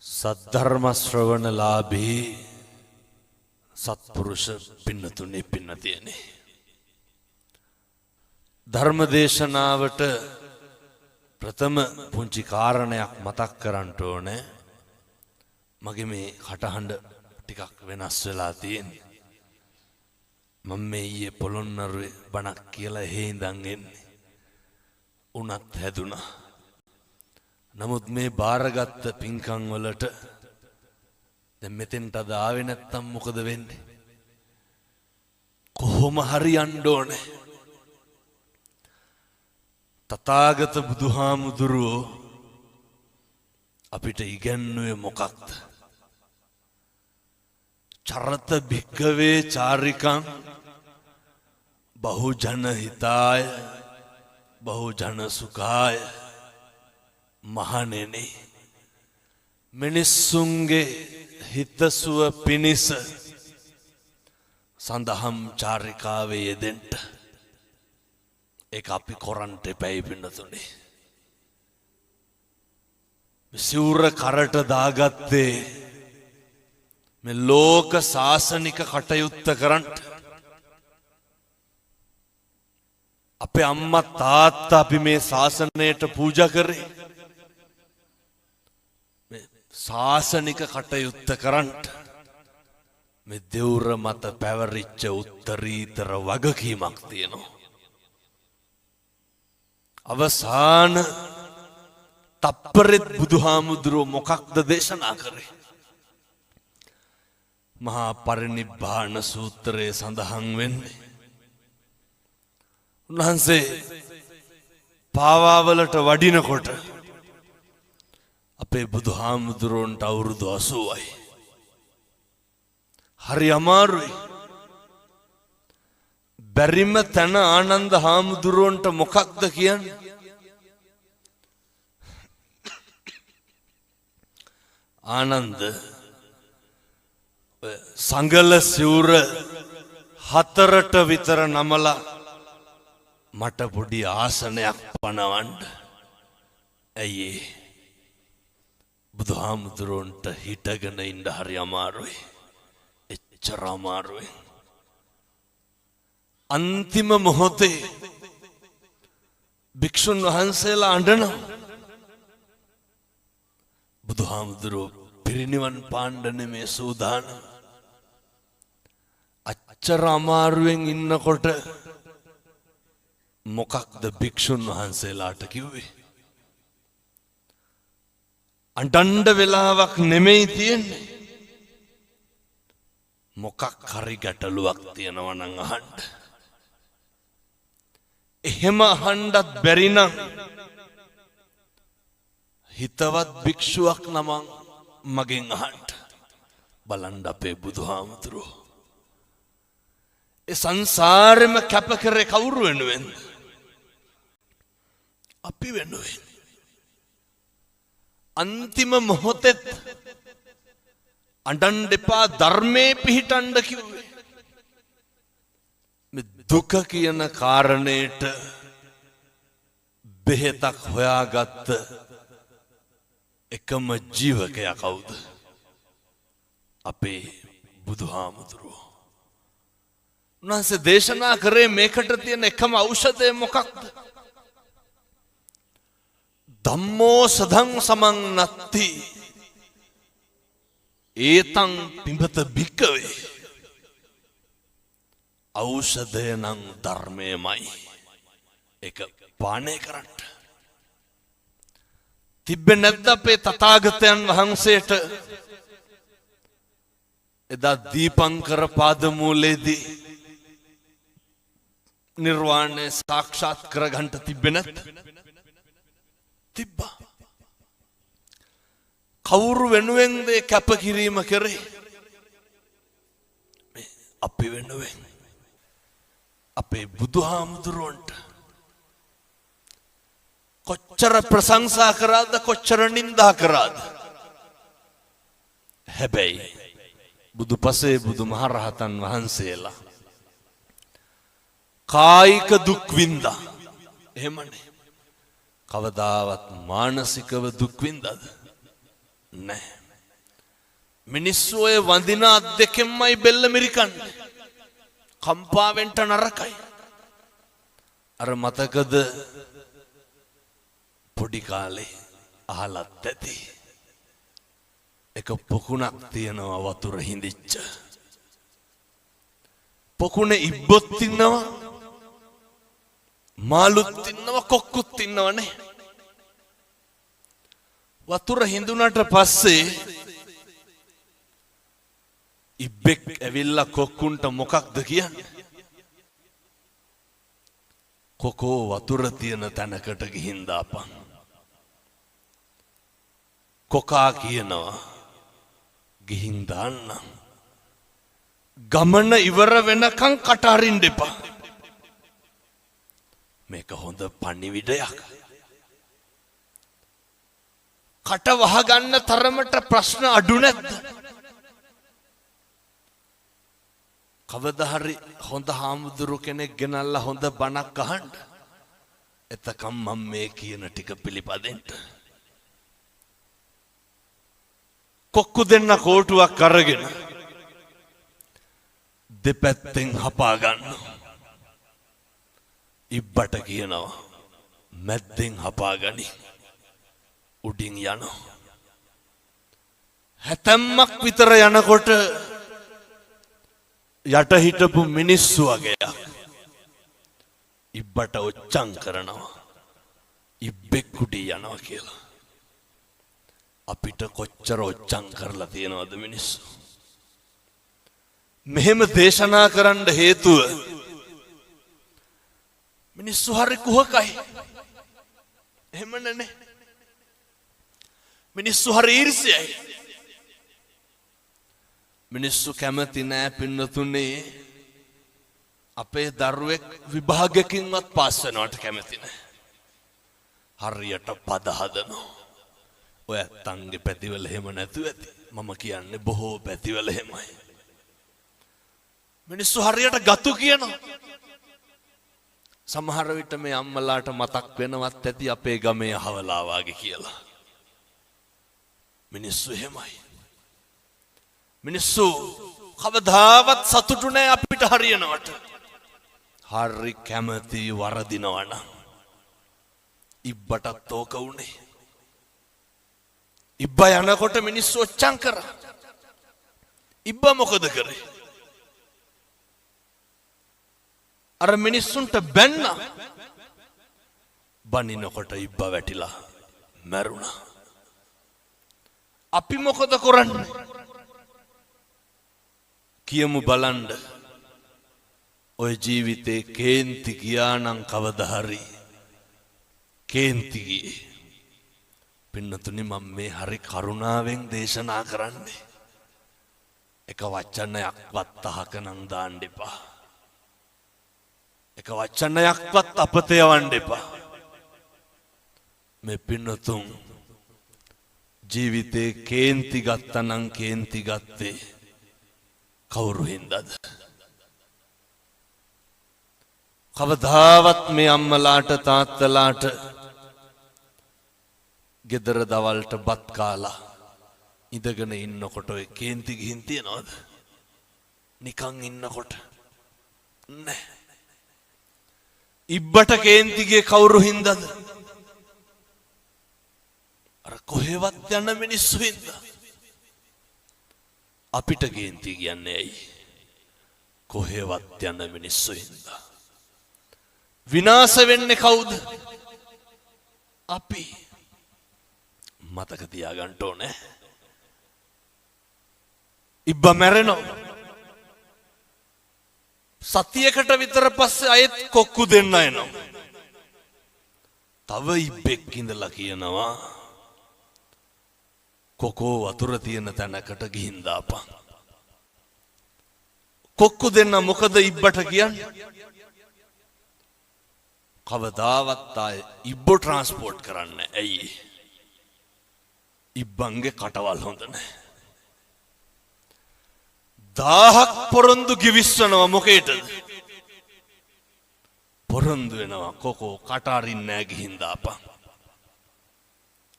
සද්ධර්ම ශ්‍රවණලාභී සත්පුරුෂ පින්නතුනි පින්නතියනි ධර්ම දේශනාවට ප්‍රථම පුංචි කාරණයක් මතක් කරන්න ඕනේ. මගේ මේ කටහඬ ටිකක් වෙනස් වෙලා තියෙන්නේ. මම මේ ඊයේ පොළොන්නරුවේ බණක් කියලා එහෙ ඉඳන් එන්නේ. උණත් හැදුනා. නමුත් මේ බාරගත්ත පින්කම් වලට දැන් මෙතෙන්ට අද ආවේ නැත්තම් මොකද වෙන්නේ? කොහොම හරි යන්න ඕනේ. තථාගත බුදුහාමුදුරුවෝ අපිට ඉගැන්වුවේ මොකක්ද? චරත භික්ඛවේ චාරිකං බහුජන හිතාය බහුජන සුඛාය. මහණෙනි, මිනිස්සුන්ගේ හිතසුව පිණිස සඳහම් චාරිකාවේ යෙදෙන්න ඒක අපි කරන්ට එපැයි පින්නතුනේ. සිවුර කරට දාගත්තේ මේ ලෝක සාසනික කටයුත්ත කරන්න. අපේ අම්මා තාත්තා අපි මේ ශාසනයට පූජා කරේ ශාසනික කටයුත්ත කරන්න. මේ දෙවුර මත පැවරිච්ච උත්තරීතර වගකීමක් තියෙනවා. අවසාන තප්පරෙත් බුදුහාමුදුරුවෝ මොකක්ද දේශනා කරේ? මහා පරිනිබ්බාන සූත්‍රයේ සඳහන් වෙන්නේ උන්වහන්සේ පාවාවලට වඩිනකොට අපේ බුදුහාමුදුරුවන්ට අවුරුදු 80යි. හරි අමාරුයි. බැරිම තැන ආනන්ද හාමුදුරුවන්ට මොකක්ද කියන්නේ? ආනන්ද සංගල සිවුර 4ට විතර නමලා මට පොඩි ආසනයක් පනවන්න. ඇයි බුදුහාමුදුරුවන්ට හිටගෙන ඉන්න හරි අමාරුයි. එච්චර අමාරුයි. අන්තිම මොහොතේ භික්ෂුන් වහන්සේලා අඬනවා. බුදුහාමුදුරුවෝ පිරිනිවන් පාන්න නෙමේ සූදානම්. අච්චර අමාරුවෙන් ඉන්නකොට මොකක්ද භික්ෂුන් වහන්සේලාට කිව්වේ? අඬන්න වෙලාවක් නෙමෙයි තියෙන්නේ. මොකක් හරි ගැටලුවක් තියෙනවා නම් අහන්න. එහෙම අහන්නත් බැරි නම් හිතවත් භික්ෂුවක් නමං මගෙන් අහන්න. බලන්න අපේ බුදුහාමුදුරුවෝ ඒ සංසාරෙම කැප කරේ කවුරු වෙනුවෙන්ද? අපි වෙනුවෙන්. අන්තිම මොහොතෙත් අඬන්න එපා ධර්මයේ පිහිටන්න කිව්වේ. මේ දුක කියන කාරණේට බෙහෙතක් හොයාගත්ත එකම ජීවකයා කවුද? අපේ බුදුහාමුදුරුවෝ. උන්වහන්සේ දේශනා කරේ මේකට තියෙන එකම ඖෂධය මොකක්ද? ධම්මෝ සදං සමං නත්ති ඒතං පිඹත භික්කවේ. ඖෂධය නම් ධර්මයමයි. ඒක පානය කරන්න. තිබ්බේ නැද්ද අපේ තථාගතයන් වහන්සේට එදා දීපංකර පාදමූලයේදී නිර්වාණය සාක්ෂාත් කරගන්න තිබ්බේ නැද්ද? තිබ්බා. කවුරු වෙනුවෙන්ද කැපකිරීම කරේ? අපි වෙනුවෙන්. අපේ බුදුහාමුදුරුවන්ට කොච්චර ප්‍රශංසා කරාද කොච්චර නින්දා කරාද? හැබැයි බුදුපසේ බුදුමහරහතන් වහන්සේලා කායික දුක් විඳා. එහෙමනේ. කවදාවත් මානසිකව දුක් විඳද? නැහැ. මිනිස්සු ඔය වඳින අත් දෙකෙන්මයි බෙල්ල මිරිකන්නේ. කම්පාවෙන්ට නරකයි. අර මතකද පොඩි කාලේ අහලත් ඇති. එක පොකුණක් තියෙනවා වතුර හිඳිච්ච. පොකුණේ ඉබ්බොත් ඉන්නවා, මාළුත් ඉන්නවා, කොක්කුත් ඉන්නවනේ. වතුර හිඳුනට පස්සේ ඉබ්බෙක් ඇවිල්ලා කොක්කුන්ට මොකක්ද කියන්නේ? කොකෝ වතුර තියෙන තැනකට ගිහින් දාපන්. කොකා කියනවා ගිහින් දාන්න. ගමන ඉවර වෙනකන් කට අරින්න එපා. මේක හොඳ පණිවිඩයක්. කට වහගන්න තරමට ප්‍රශ්න අඩු නැද්ද? කවදා හරි හොඳ හාමුදුරු කෙනෙක් ගෙනල්ලා හොඳ බණක් අහන්න. එතකම් මම මේ කියන ටික පිළිපදින්න. කොක්කු දෙන්න කෝටුවක් අරගෙන දෙපැත්තෙන් හපා ගන්න. ඉබ්බට කියනවා මැද්දෙන් හපා ගනි. උඩින් යනවා. හැතැම්මක් විතර යනකොට යට හිටපු මිනිස්සු වගේයක් ඉබ්බට ඔච්චම් කරනවා. ඉබ්බෙක් උඩින් යනවා කියලා. අපිට කොච්චර ඔච්චම් කරලා තියෙනවද මිනිස්සු? මෙහෙම දේශනා කරන්න හේතුව මිනිස්සු හරි කුහකයි. එහෙම නෙනේ. මිනිස්සු හරි ඊර්ෂ්‍යයි. මිනිස්සු කැමති නෑ පින්නතුනේ අපේ දරුවෙක් විභාගයකින්වත් පාස් වෙනවට කැමති නෑ. හරියට පද හදනවා. ඔය ඇත්තන්ගේ පැතිවල එහෙම නැතුව ඇති. මම කියන්නේ බොහෝ පැතිවල එහෙමයි. මිනිස්සු හරියට ගතු කියනවා. සමහර විට මේ අම්මලාට මතක් වෙනවත් ඇති අපේ ගමේ අහවලා වාගේ කියලා. මිනිස්සු එහෙමයි. මිනිස්සු කවදාවත් සතුටු නැහැ අපිට හරියනවට. හරි කැමති වරදිනවනම්. ඉබ්බටත් ඕක උනේ. ඉබ්බා යනකොට මිනිස්සු ඔච්චම් කරා. ඉබ්බා මොකද කරේ? අර මිනිස්සුන්ට බැන්න. බනිනකොට ඉබ්බා වැටිලා මැරුණා. අපි මොකද කරන්නේ? කියමු බලන්න. ඔය ජීවිතේ කේන්ති ගියා නම් කවදා හරි කේන්ති ගියේ. පින්නතුනි මම මේ හරි කරුණාවෙන් දේශනා කරන්නේ. එක වචනයක්වත් අහක නම් දාන්න එපා. එක වචනයක්වත් අපත යවන්න එපා. මේ පින්නතුන් ජීවිතේ කේන්ති ගත්තා නම් කේන්ති ගත්තේ කවුරු හින්දාද? කවදාවත් මේ අම්මලාට තාත්තලාට ගෙදර දවල්ට බත් කාලා ඉඳගෙන ඉන්නකොට ඔය කේන්ති ගිහින් තියනවද? නිකන් ඉන්නකොට නෑ. ඉබ්බට කේන්ති ගියේ කවුරු හින්දාද? අර කොහෙවත් යන මිනිස්සු හින්දා. අපිට කේන්ති කියන්නේ ඇයි? කොහෙවත් යන මිනිස්සු හින්දා. විනාශ වෙන්නේ කවුද? අපි. මතක තියාගන්න ඕනේ. ඉබ්බා මැරෙනවා. සතියකට විතර පස්සේ අයෙත් කොක්කු දෙන්න එනවා. තව ඉබ්බෙක් ඉඳලා කියනවා කොකෝ වතුර තියෙන තැනකට ගිහින් දාපන්. කොක්කු දෙන්න මොකද ඉබ්බට කියන්නේ? කවදාවත් ආයේ ඉබ්බෝ ට්‍රාන්ස්පෝර්ට් කරන්නේ ඇයි? ඉබ්බන්ගේ කටවල් හොඳ නැහැ. 1000ක් පොරොන්දු ගිවිස්සනවා මොකේද? පොරොන්දු වෙනවා කොකෝ කට අරින්නේ නැහැ ගිහින් දාපන්.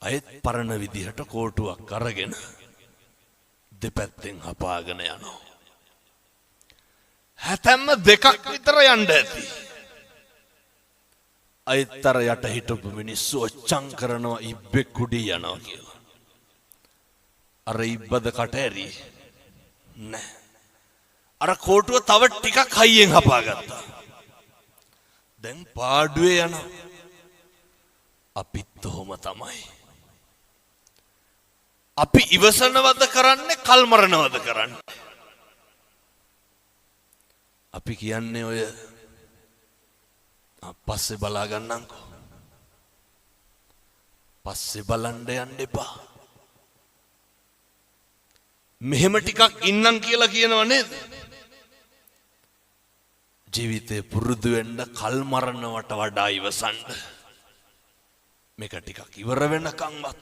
අයෙත් පරණ විදිහට කෝටුවක් අරගෙන දෙපැත්තෙන් හපාගෙන යනවා. හැතැම්ම දෙකක් විතර යන්න ඇති. අයිත්තර යට හිටපු මිනිස්සු ඔච්චම් කරනවා ඉබ්බෙක් කුඩී යනවා කියලා. අර ඉබ්බද කට ඇරි නෑ. අර කෝටුව තව ටිකක් හයියෙන් හපාගත්තා. දැන් පාඩුවේ යනවා. අපිත් ඔහොම තමයි. අපි ඉවසනවද කරන්නේ කල් මරනවද කරන්නේ? අපි කියන්නේ ඔය පස්සේ බලා ගන්නම්කෝ. පස්සේ බලන්න යන්න එපා. මෙහෙම ටිකක් ඉන්නම් කියලා කියනව නේද? ජීවිතේ පුරුදු වෙන්න කල් මරනවට වඩා ඉවසන්න. මේක ටිකක් ඉවර වෙනකන්වත්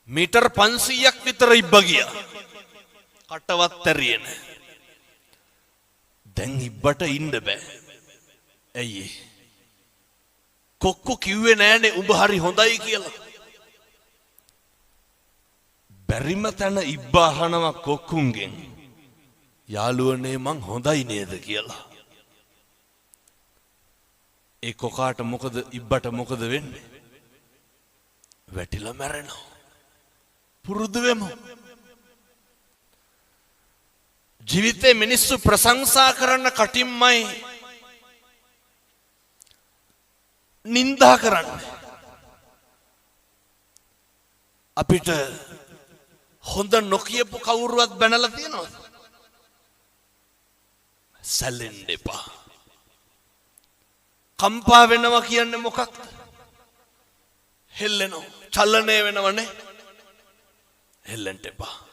මීටර් 500ක් විතර ඉබ්බ ගියා. කටවත් ඇරියේ නැහැ. දැන් ඉබ්බට ඉන්න බෑ. ඇයි? කොක්කෝ කිව්වේ නෑනේ උඹ හරි හොඳයි කියලා. බැරිම තැන ඉබ්බ අහනවා කොක්කුන්ගෙන්. යාළුවනේ මං හොඳයි නේද කියලා. ඒ කොකාට මොකද ඉබ්බට මොකද වෙන්නේ? වැටිලා මැරෙනවා. පුරුදු වෙමු. ජීවිතේ මිනිස්සු ප්‍රශංසා කරන කටින්මයි නින්දා කරන්නේ. අපිට හොඳ නොකියපු කවුරුවත් බැනලා තියෙනවද? සැලෙන්න එපා. කම්පා වෙනවා කියන්නේ මොකක්ද? හෙල්ලෙනවා. චලනය වෙනවනේ. හෙල්ලෙන්න එපා.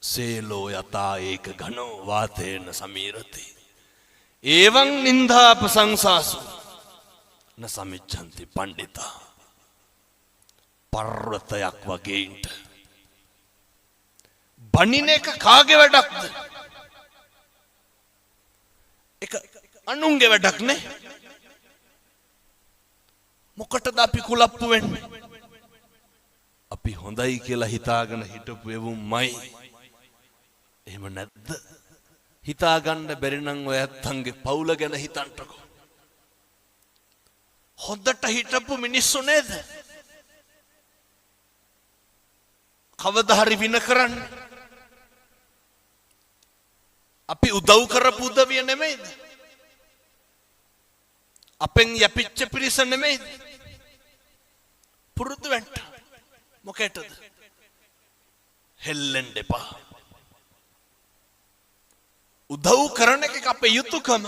සේලෝ යතා ඒක ඝනෝ වාතේන සමීරති. එවං නින්දා ප්‍රශංසාසු න සමිච්ඡන්ති පණ්ඩිතා. පර්වතයක් වගේට බණින එක කාගේ වැඩක්ද? එක අනුන්ගේ වැඩක් නේ. මොකටද අපි කුලප්පු වෙන්නේ? අපි හොඳයි කියලා හිතාගෙන හිටපු එවුන්මයි. එහෙම නැද්ද? හිතාගන්න බැරි නම් ඔය ඇත්තන්ගේ පවුල ගැන හිතන්නකෝ. හොඳට හිටපු මිනිස්සු නේද? කවදා හරි වින කරන්නේ. අපි උදව් කරපු උදවිය නෙමෙයිද? අපෙන් යපිච්ච පිරිස නෙමෙයිද? පුරුදු වෙන්න. මොකේටද? හෙල්ලෙන්න එපා. උදව් කරන එක අපේ යුතුයකම.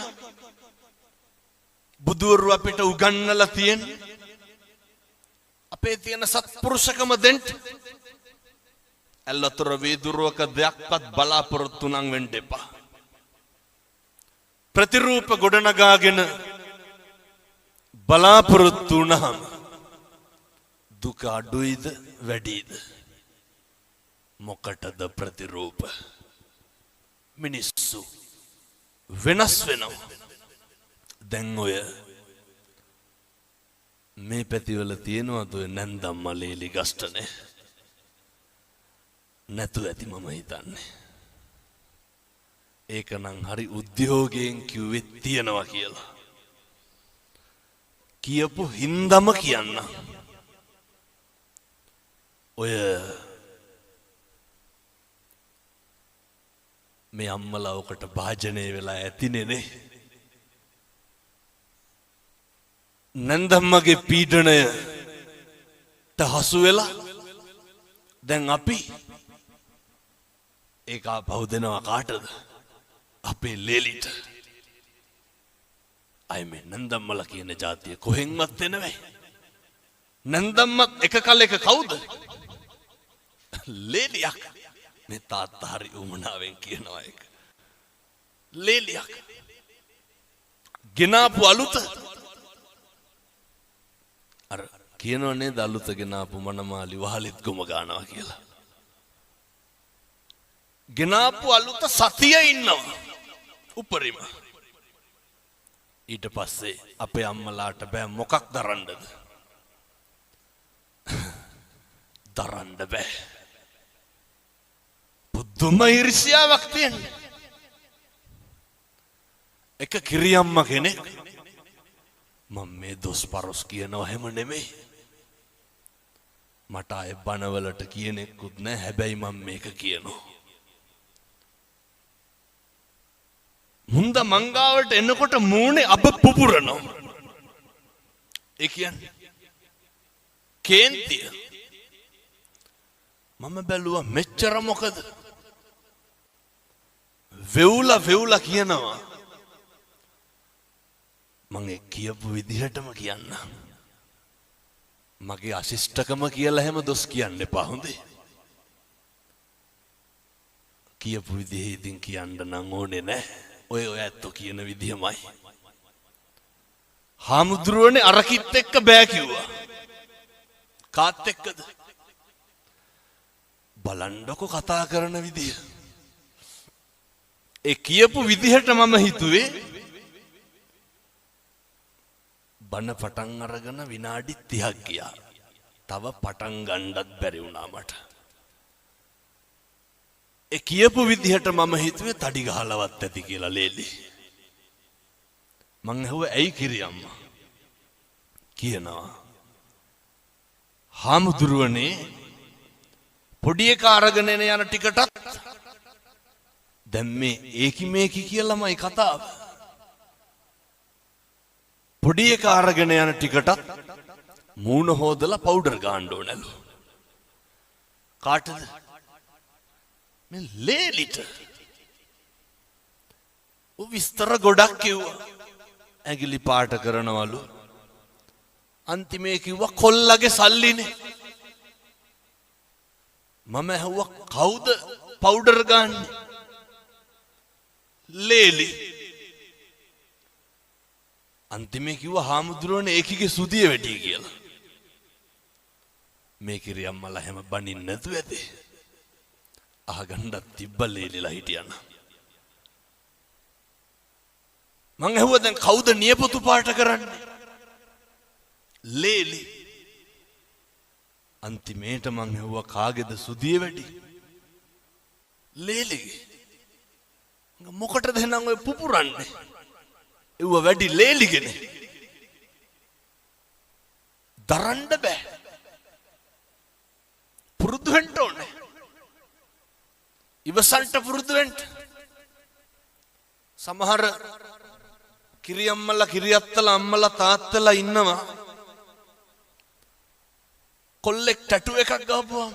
බුදුවරු අපිට උගන්වලා තියෙන්නේ අපේ තියෙන සත්පුරුෂකම දෙන්න. ඇල්ලතර වේදුරුවක දෙයක්වත් බලාපොරොත්තු නම් වෙන්න එපා. ප්‍රතිරූප ගොඩනගාගෙන බලාපොරොත්තු වුණාම දුක අඩුයිද වැඩිද? මොකටද ප්‍රතිරූප? මිනිස්සු වෙනස් වෙනවා. දැන් ඔය මේ පැතිවල තියෙනවද ඔය නැන්දම් මලේලි ගස්ටනේ? නැතු ඇති මම හිතන්නේ. ඒක නම් හරි උද්‍යෝගයෙන් කිව්වෙත් තියනවා කියලා. කියපු හින්දම කියන්න. ඔය මේ අම්මලා ඔකට භාජනය වෙලා ඇතිනේ නේ. නන්දම්මගේ පීඩණයට හසු වෙලා දැන් අපි ඒක පහු දෙනවා කාටද? අපේ ලේලිට. අය මේ නන්දම්මලා කියන જાතිය කොහෙන්වත් එනවයි. නන්දම්මත් එක කලෙක කවුද? ලේලියක්. මේ තාත්තා හරි උමනාවෙන් කියනවා ඒක. ලේලියක්. ගෙනාපු අලුත අර කියනෝ නේද අලුත ගෙනාපු මනමාලි වහලෙත් ගොම ගන්නවා කියලා. ගෙනාපු අලුත සතිය ඉන්නවා උපරිම. ඊට පස්සේ අපේ අම්මලාට බෑ මොකක් දරන්නද? දරන්න බෑ. පුදුම ඊර්ෂ්‍යාවක් තියෙනවා. එක කිරියම්ම කෙනෙක් මම මේ දොස් පරොස් කියනවා හැම නෙමෙයි. මට අය බනවලට කියනෙකුත් නෑ. හැබැයි මම මේක කියනවා. මුන්ද මංගාවට එනකොට මූණේ අබ පුපුරනවා. ඒ කියන්නේ කේන්තිය. මම බැලුවා මෙච්චර මොකද? වෙවුලා කියනවා. මම කියපු විදිහටම කියන්න. මගේ අශිෂ්ටකම කියලා හැම දොස් කියන්න එපා හොඳේ. කියපු විදිහේ ඉතින් කියන්න නම් ඕනේ නෑ. ඔය ඇත්තෝ කියන විදිහමයි. හාමුදුරුවනේ අරකිත් එක්ක බෑ කිව්වා. කාත් එක්කද? බලන්නකො කතා කරන විදිහ. ඒ කියපු විදිහට මම හිතුවේ බණ පටන් අරගෙන විනාඩි 30ක් ගියා. තව පටන් ගන්නත් බැරි වුණා මට. ඒ කියපු විදිහට මම හිතුවේ තඩි ගහලවත් ඇති කියලා ලේලි. මං ඇහුවා ඇයි කිරියම්මා? කියනවා හාමුදුරුවනේ පොඩි එකා අරගෙන යන ටිකටත් දැන් මේ ඒකි මේකි කියලාමයි කතාව. පොඩි එකා අරගෙන යන ටිකටත් මූණ හොදලා පවුඩර් ගන්න ඕනලු. කාටද? මේ ලේලිට. ඔය විස්තර ගොඩක් කිව්වා. ඇඟිලි පාට කරනවලු. අන්තිමේ කිව්වා කොල්ලගේ සල්ලිනේ. මම ඇහුවා කවුද පවුඩර් ගන්නේ? ලේලි. අන්තිමේ කිව්වා හාමුදුරුවනේ ඒකිගේ සුදිය වැඩි කියලා. මේ කිරියම්මලා හැම බනින්න නැතුව ඇතේ. අහගන්නත් තිබ්බ ලේලිලා හිටියන. මං ඇහුවා දැන් කවුද නියපොතු පාට කරන්නේ? ලේලි. අන්තිමේට මං ඇහුවා කාගේද සුදිය වැඩි? ලේලිගේ. මොකටද එහෙනම් ඔය පුපුරන්නේ? ඒව වැඩි ලේලිගනේ. දරන්න බෑ. පුරුදු වෙන්න ඕනේ. ඉවසන්ට පුරුදු වෙන්න. සමහර කිරියම්මලා කිරියත්තලා අම්මලා තාත්තලා ඉන්නවා. කොල්ලෙක් ටැටු එකක් ගහපුවාම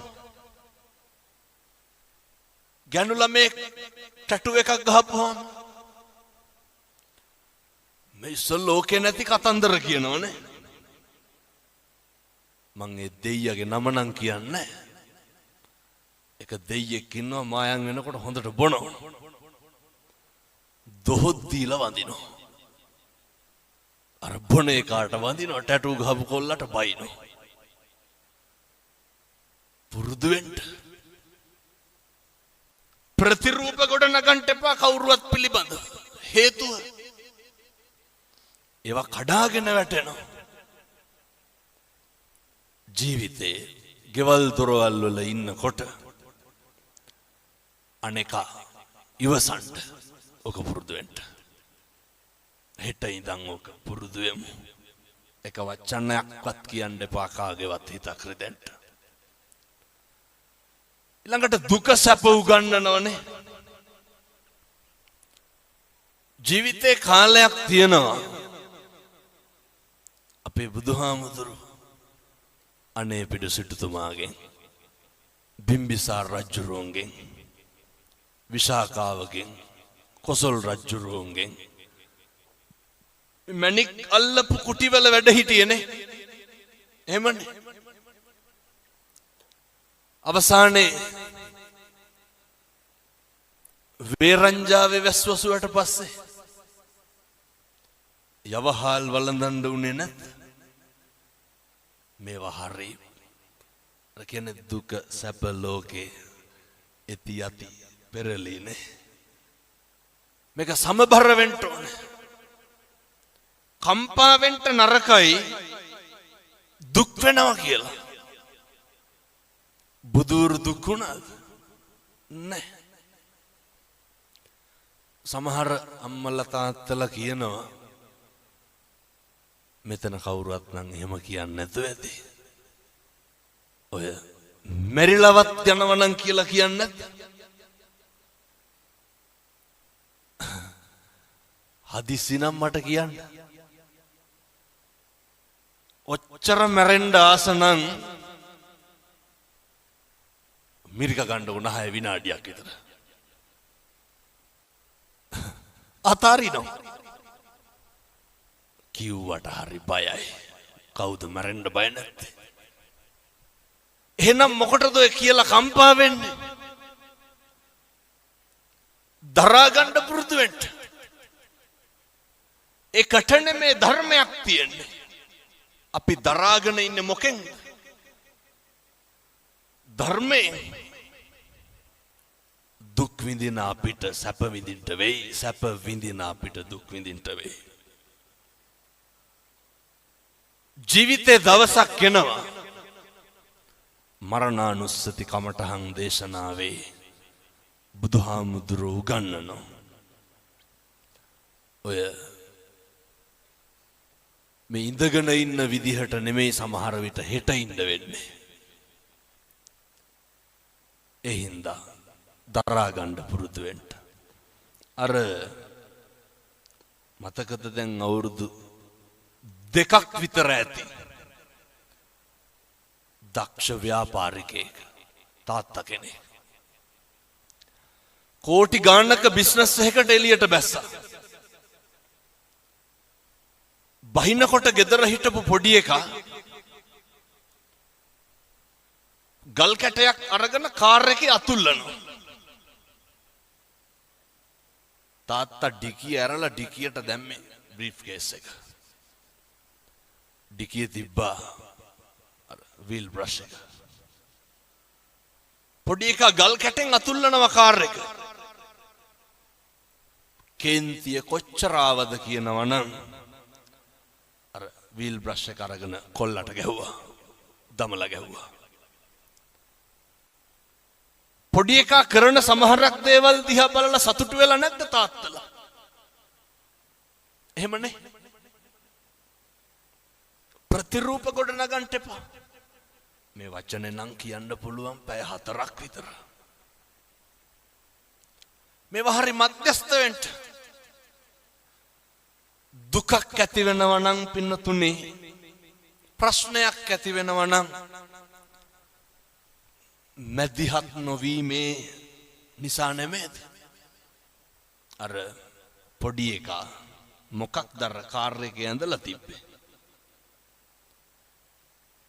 ගෑනු ළමෙක් ටැටු එකක් ගහපුවාම මේස ලෝකේ නැති කතන්දර කියනවනේ. මං ඒ දෙයියගේ නම නම් කියන්නේ. එක දෙයියෙක් ඉන්නවා මායම් වෙනකොට හොඳට බොනවා. දොහොත් දීලා වඳිනවා. අර බොනේ කාට වඳිනවා ටැටු ගහපු කොල්ලට බයිනවා. පුරුදු වෙන්න. ප්‍රතිරූප ගොඩ නගන්න එපා කවුරුවත් පිළිබඳ. හේතුව ඒවා කඩාගෙන වැටෙනවා. ජීවිතේ ගෙවල් දොරවල් වල ඉන්නකොට අනේකා ඉවසන්න ඔක පුරුදු වෙන්න. හෙට ඉඳන් ඔක පුරුදු වෙමු. එක වචනයක්වත් කියන්න එපා කාගේවත් හිතක් රිදෙන්න. ඊළඟට දුක සැප උගන්නනවනේ. ජීවිතේ කාලයක් තියෙනවා. අපේ බුදුහාමුදුරු අනේ පිට සිටුතුමාගෙන් බිම්බිසාර රජුරුවන්ගෙන් විශාකාවගෙන් කොසල් රජුරුවන්ගෙන් මණික් අල්ලපු කුටිවල වැඩ හිටියේනේ. එහෙමනේ. අවසානයේ වේරංජාවේ වැස්වසුවට පස්සේ යවහල් වළඳන්න උනේ නැත්. මේවා හරි. අර කියන්නේ දුක සැප ලෝකේ ඇති යති පෙරලීනේ. මේක සමබර වෙන්න ඕනේ. කම්පා වෙන්න නරකයි දුක් වෙනවා කියලා. බුදුරු දුක් වුණාද? නැහැ. සමහර අම්මලා තාත්තලා කියනවා මෙතන කවුරුවත් නම් එහෙම කියන්නේ නැතුව ඇති. ඔය මෙරිලවත් යනවා නම් කියලා කියන්නේ නැද්ද? හදිස්සි නම් මට කියන්න. ඔච්චර මැරෙන්න ආස නම් මිරික ගන්න උන 6 විනාඩියක් විතර. අතාරිනවා. කිව්වට හරි බයයි. කවුද මැරෙන්න බය නැත්තේ? එහෙනම් මොකටද ඔය කියලා කම්පා වෙන්නේ? දරා ගන්න පුරුදු වෙන්න. ඒකට නෙමේ ධර්මයක් තියෙන්නේ. අපි දරාගෙන ඉන්නේ මොකෙන්ද? ධර්මයෙන්. දුක් විඳින අපිට සැප විඳින්න වෙයි, සැප විඳින අපිට දුක් විඳින්න වෙයි. ජීවිතේ දවසක් එනවා මරණානුස්සති කමඨහං දේශනාවේ බුදුහාමුදුරුවෝ උගන්වනවා. ඔය මේ ඉඳගෙන ඉන්න විදිහට නෙමෙයි සමහර විට හෙට ඉන්න වෙන්නේ. ඒ හින්දා දරා ගන්න පුරුදු වෙන්න. අර මතකද දැන් අවුරුදු 2ක් විතර ඇති. දක්ෂ ව්‍යාපාරිකයෙක් තාත්තා කෙනෙක්. කෝටි ගාණක බිස්නස් එකකට එළියට බැස්සා. බහිනකොට ගෙදර හිටපු පොඩි එකා ගල් කැටයක් අරගෙන කාර් එකේ අතුල්ලනවා. තාත්තා ඩිකිය ඇරලා ඩිකියට දැම්මේ බ්‍රීෆ් කේස් එක. ඩිකිය තිබ්බා වීල් බ්‍රෂ් එක. පොඩි එකා ගල් කැටෙන් අතුල්ලනවා කාර් එක. කේන්තිය කොච්චර ආවද කියනවනම් අර වීල් බ්‍රෂ් එක අරගෙන කොල්ලට ගැහුවා. දමලා ගැහුවා. පොඩි එකා කරන සමහරක් දේවල් දිහා බලලා සතුටු වෙලා නැද්ද තාත්තලා? එහෙමනේ. ප්‍රතිරූප ගොඩ නගන්න එපා. මේ වචනේ නම් කියන්න පුළුවන් පැය 4ක් විතර. මේවා හරි මධ්‍යස්ත වෙන්න. දුකක් ඇති වෙනවා නම් පින්නතුනේ, ප්‍රශ්නයක් ඇති වෙනවා නම් මැදිහත් නොවීමේ නිසා නෙමෙයිද? අර පොඩි එකා මොකක්ද අර කාර් එකේ ඇඳලා තිබ්බේ?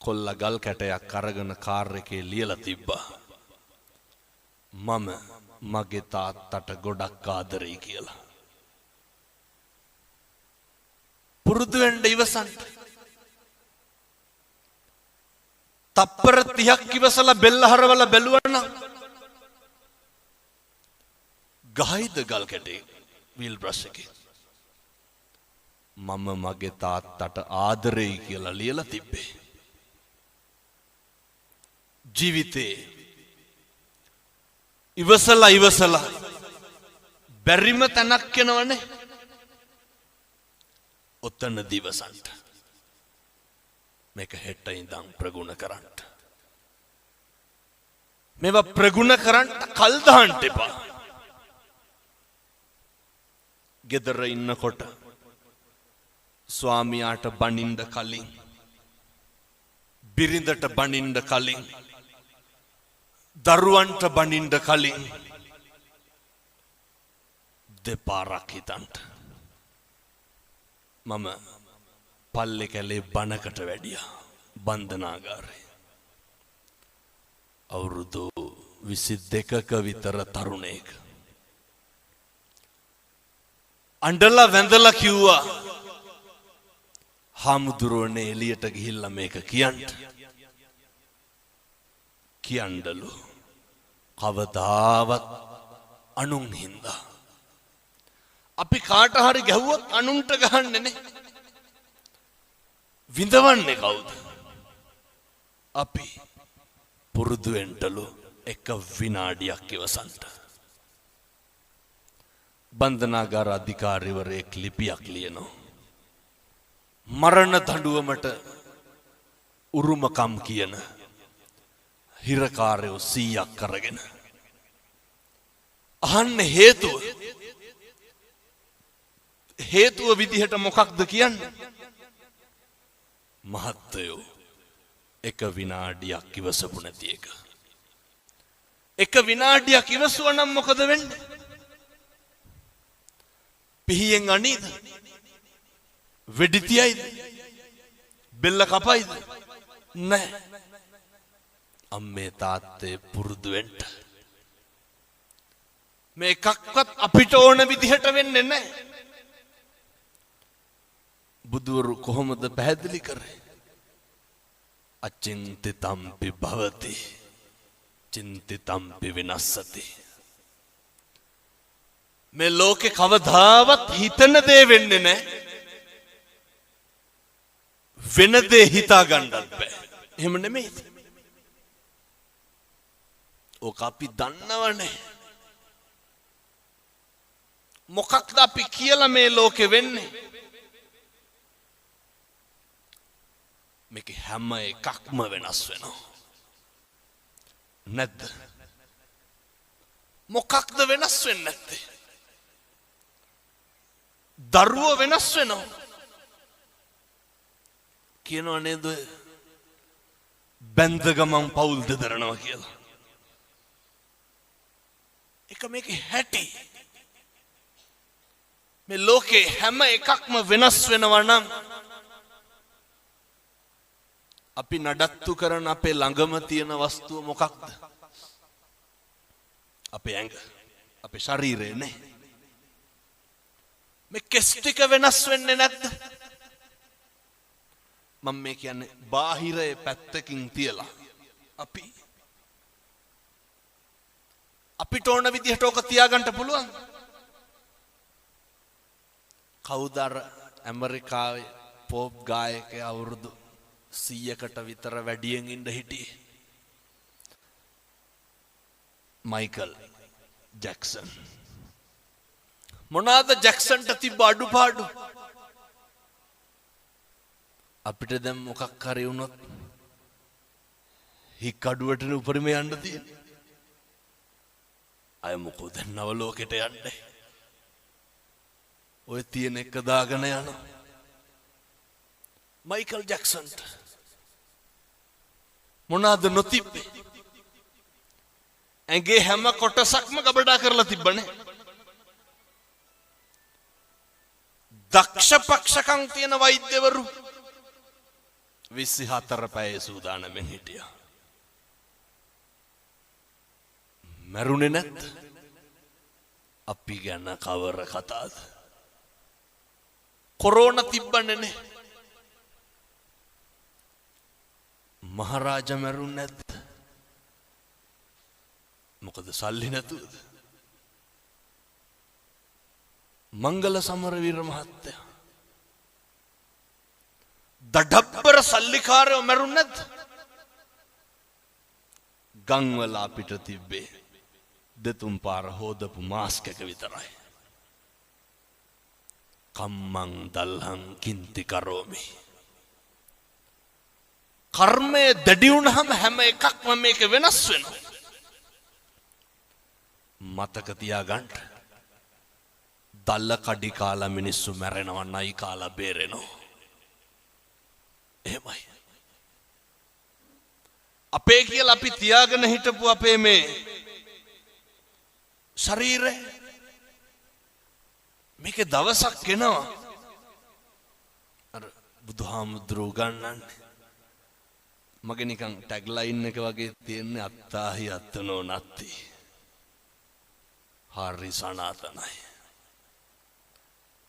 කොල්ල ගල් කැටයක් අරගෙන කාර් එකේ ලියලා තිබ්බා. මම මගේ තාත්තට ගොඩක් ආදරෙයි කියලා. පුරුදු වෙන්න ඉවසන්න. තප්පර 30ක් ඉවසලා බෙල්ල හරවලා බැලුවනම් ගහයිද ගල් කැටේ වීල් බ්‍රෂ් එකේ? මම මගේ තාත්තට ආදරෙයි කියලා ලියලා තිබ්බේ. ජීවිතේ ඉවසලා බැරිම තැනක් වෙනවනේ. ඔතන දිවසන්ට මේක හෙට ඉඳන් ප්‍රගුණ කරන්න. මේවා ප්‍රගුණ කරන්න කල් දාන්න එපා. ගෙදර ඉන්නකොට ස්වාමියාට බනින්න කලින්, බිරිඳට බනින්න කලින්, දරුවන්ට බනින්න කලින් දෙපාරක් හිතන්න. මම පල්ලේ කැලේ බණකට වැඩියා බන්ධනාගාරේ. අවුරුදු 22ක විතර තරුණයෙක්. අඬලා වැඳලා කිව්වා, හාමුදුරුවනේ එළියට ගිහිල්ලා මේක කියන්නලු. කවදාවත් අනුන් හින්දා අපි කාට හරි ගැහුවොත් අනුන්ට ගහන්නේ නේ. විඳවන්නේ කවුද? අපි. පුරුදු වෙන්නලු එක විනාඩියක් ඉවසන්ට. බන්ධනාගාර අධිකාරිවරයෙක් ලිපියක් ලියනවා. මරණ දඬුවමට උරුමකම් කියන හිරකාරයෝ 100ක් අරගෙන අහන්න හේතුව විදිහට මොකක්ද කියන්නේ? මහත්තයෝ එක විනාඩියක් ඉවසපු නැති එක. එක විනාඩියක් ඉවසුවා නම් මොකද වෙන්නේ? පිහියෙන් අනීද? වෙඩි තියයිද? බෙල්ල කපයිද? නැහැ. අම්මේ තාත්තේ පුරුදු වෙන්න. මේ එකක්වත් අපිට ඕන විදිහට වෙන්නේ නැහැ. බුදුවරු කොහොමද පැහැදිලි කරේ? අචින්තිතම්පි භවති චින්තිතම්පි විනස්සති. මේ ලෝකේ කවදාවත් හිතන දේ වෙන්නේ නැහැ. වෙන දේ හිතා ගන්නත් බෑ. එහෙම නෙමෙයි. ඕක අපි දන්නවනේ. මොකක්ද අපි කියලා මේ ලෝකෙ වෙන්නේ? මේක හැම එකක්ම වෙනස් වෙනවා. නැද්ද? මොකක්ද වෙනස් වෙන්නේ නැත්තේ? දරුවෝ වෙනස් වෙනවා. කියනවා නේද? බැඳ ගමන් පවුල් දෙදරනවා කියලා. ඒක මේකේ හැටි. මේ ලෝකේ හැම එකක්ම වෙනස් වෙනවා නම් අපි නඩත්තු කරන අපේ ළඟම තියෙන වස්තුව මොකක්ද? අපේ ඇඟ, අපේ ශරීරය නේ. මේ කෙස් ටික වෙනස් වෙන්නේ නැද්ද? මම මේ කියන්නේ බාහිරයේ පැත්තකින් තියලා අපිට ඕන විදිහට ඕක තියාගන්න පුළුවන්. කවුද අර ඇමරිකාවේ පොප් ගායකයා අවුරුදු 100කට විතර වැඩියෙන් ඉඳ හිටියේ? Michael Jackson. මොනවාද ජැක්සන්ට තිබ්බ අඩුපාඩු? අපිට දැන් මොකක් හරි වුණොත් හික් අඩුවටනේ උපරිම යන්න තියෙන්නේ. අය මොකෝ දැන් නව ලෝකෙට යන්නේ. ඔය තියෙන එක දාගෙන යනවා. මයිකල් ජැක්සන්ට මොනවාද නොතිබ්බේ? ඇඟේ හැම කොටසක්ම ගබඩා කරලා තිබ්බනේ. දක්ෂ පක්ෂකම් තියෙන වෛද්‍යවරු 24 පැය සූදානම්ෙන් හිටියා. මරුනේ නැත්. අපි ගැන කවර කතාවද? කොරෝනා තිබ්බනේ නේ. මහරජා මරුනේ නැත්. මොකද සල්ලි නැතුවද? මංගල සමරවීර මහත්තයා දඩබ්බර සල්ලිකාරයෝ මරුනේ නැද්ද? ගම්වල අපිට තිබ්බේ දෙතුන් පාර හොදපු මාස්ක් එක විතරයි. කම්මං දල්හං කින්ති කරෝමි. කර්මය දැඩි වුණාම හැම එකක්ම මේක වෙනස් වෙනවා. මතක තියාගන්න. දල්ල කඩි කාලා මිනිස්සු මැරෙනවා, නයි කාලා බේරෙනවා. එහෙමයි. අපේ කියලා අපි තියාගෙන හිටපු අපේ මේ ශරීරය මේකේ දවසක් එනවා. අර බුදුහාමුදුරුවෝ ගන්නන්නේ මගේ නිකන් ටැග් ලයින් එක වගේ තියෙන්නේ අත්තාහි අත්තනෝ නත්ති. හරි සනාතනයි.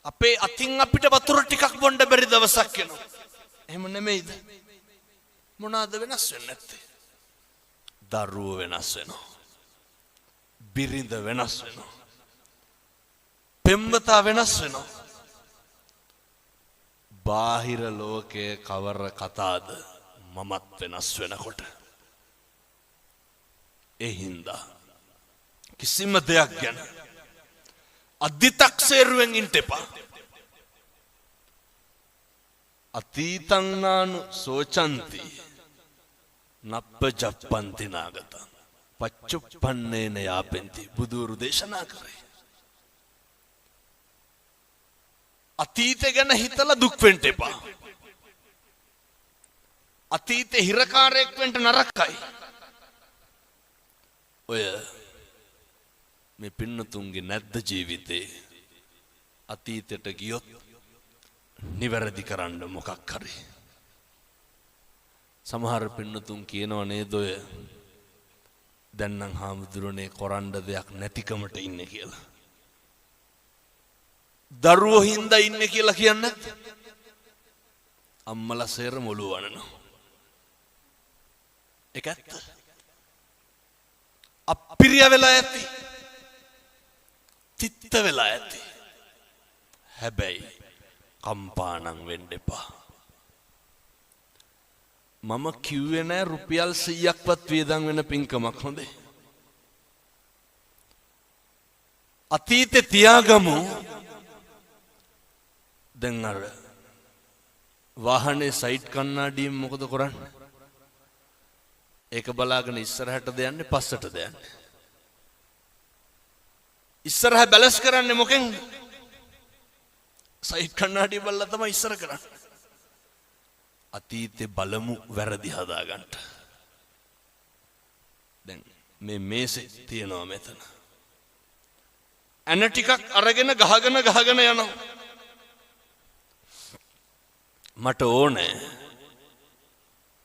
අපේ අතින් අපිට වතුර ටිකක් බොන්න බැරි දවසක් එනවා. එහෙම නෙමෙයිද? මොනවාද වෙනස් වෙන්නේ නැත්තේ? දරුවෝ වෙනස් වෙනවා. බිරිඳ වෙනස් වෙනවා. පෙම්වතා වෙනස් වෙනවා. බාහිර ලෝකයේ කවර කතාද? මමත් වෙනස් වෙනකොට ඒ හින්දා කිසිම දෙයක් ගැන අධිතක්සේරුවෙන් ඉන්න එපා. අතීතං නානු සෝචන්ති නප්ප ජප්පන්ති නාගතං පච්චුප්පන්නේන යාපෙන්ති බුදුරු දේශනා කරේ. අතීතය ගැන හිතලා දුක් වෙන්න එපා. අතීතේ හිරකාරයෙක් වෙන්න නරකයි. ඔය මේ පින්නතුන්ගේ නැද්ද ජීවිතේ අතීතයට ගියොත් නිවැරදි කරන්න මොකක් හරි. සමහර පින්නතුන් කියනව නේද ඔය දැන් නම් හාමුදුරනේ කරන්න දෙයක් නැතිකමට ඉන්නේ කියලා. දරුවෝ හින්දා ඉන්නේ කියලා කියන්නේ අම්මලා සේර මොළු වනනවා. ඒක ඇත්ත. අප්පිරිය වෙලා ඇති. තිත්ත වෙලා ඇති. හැබැයි කම්පාණම් වෙන්න එපා. මම කිව්වේ නෑ රුපියල් 100ක්වත් වියදම් වෙන පින්කමක් හොඳේ. අතීතේ තියාගමු. දැන් අර වාහනේ සයිඩ් කණ්ණාඩියෙන් මොකද කරන්නේ? ඒක බලාගෙන ඉස්සරහටද යන්නේ පස්සටද යන්නේ? ඉස්සරහ බැලන්ස් කරන්නේ මොකෙන්ද? සයිඩ් කණ්ණාඩිය බලලා තමයි ඉස්සර කරන්නේ. අතීතේ බලමු වැරදි හදාගන්න. දැන් මේ මේසේ තියනවා මෙතන. ඇන ටිකක් අරගෙන ගහගෙන යනවා. මට ඕනේ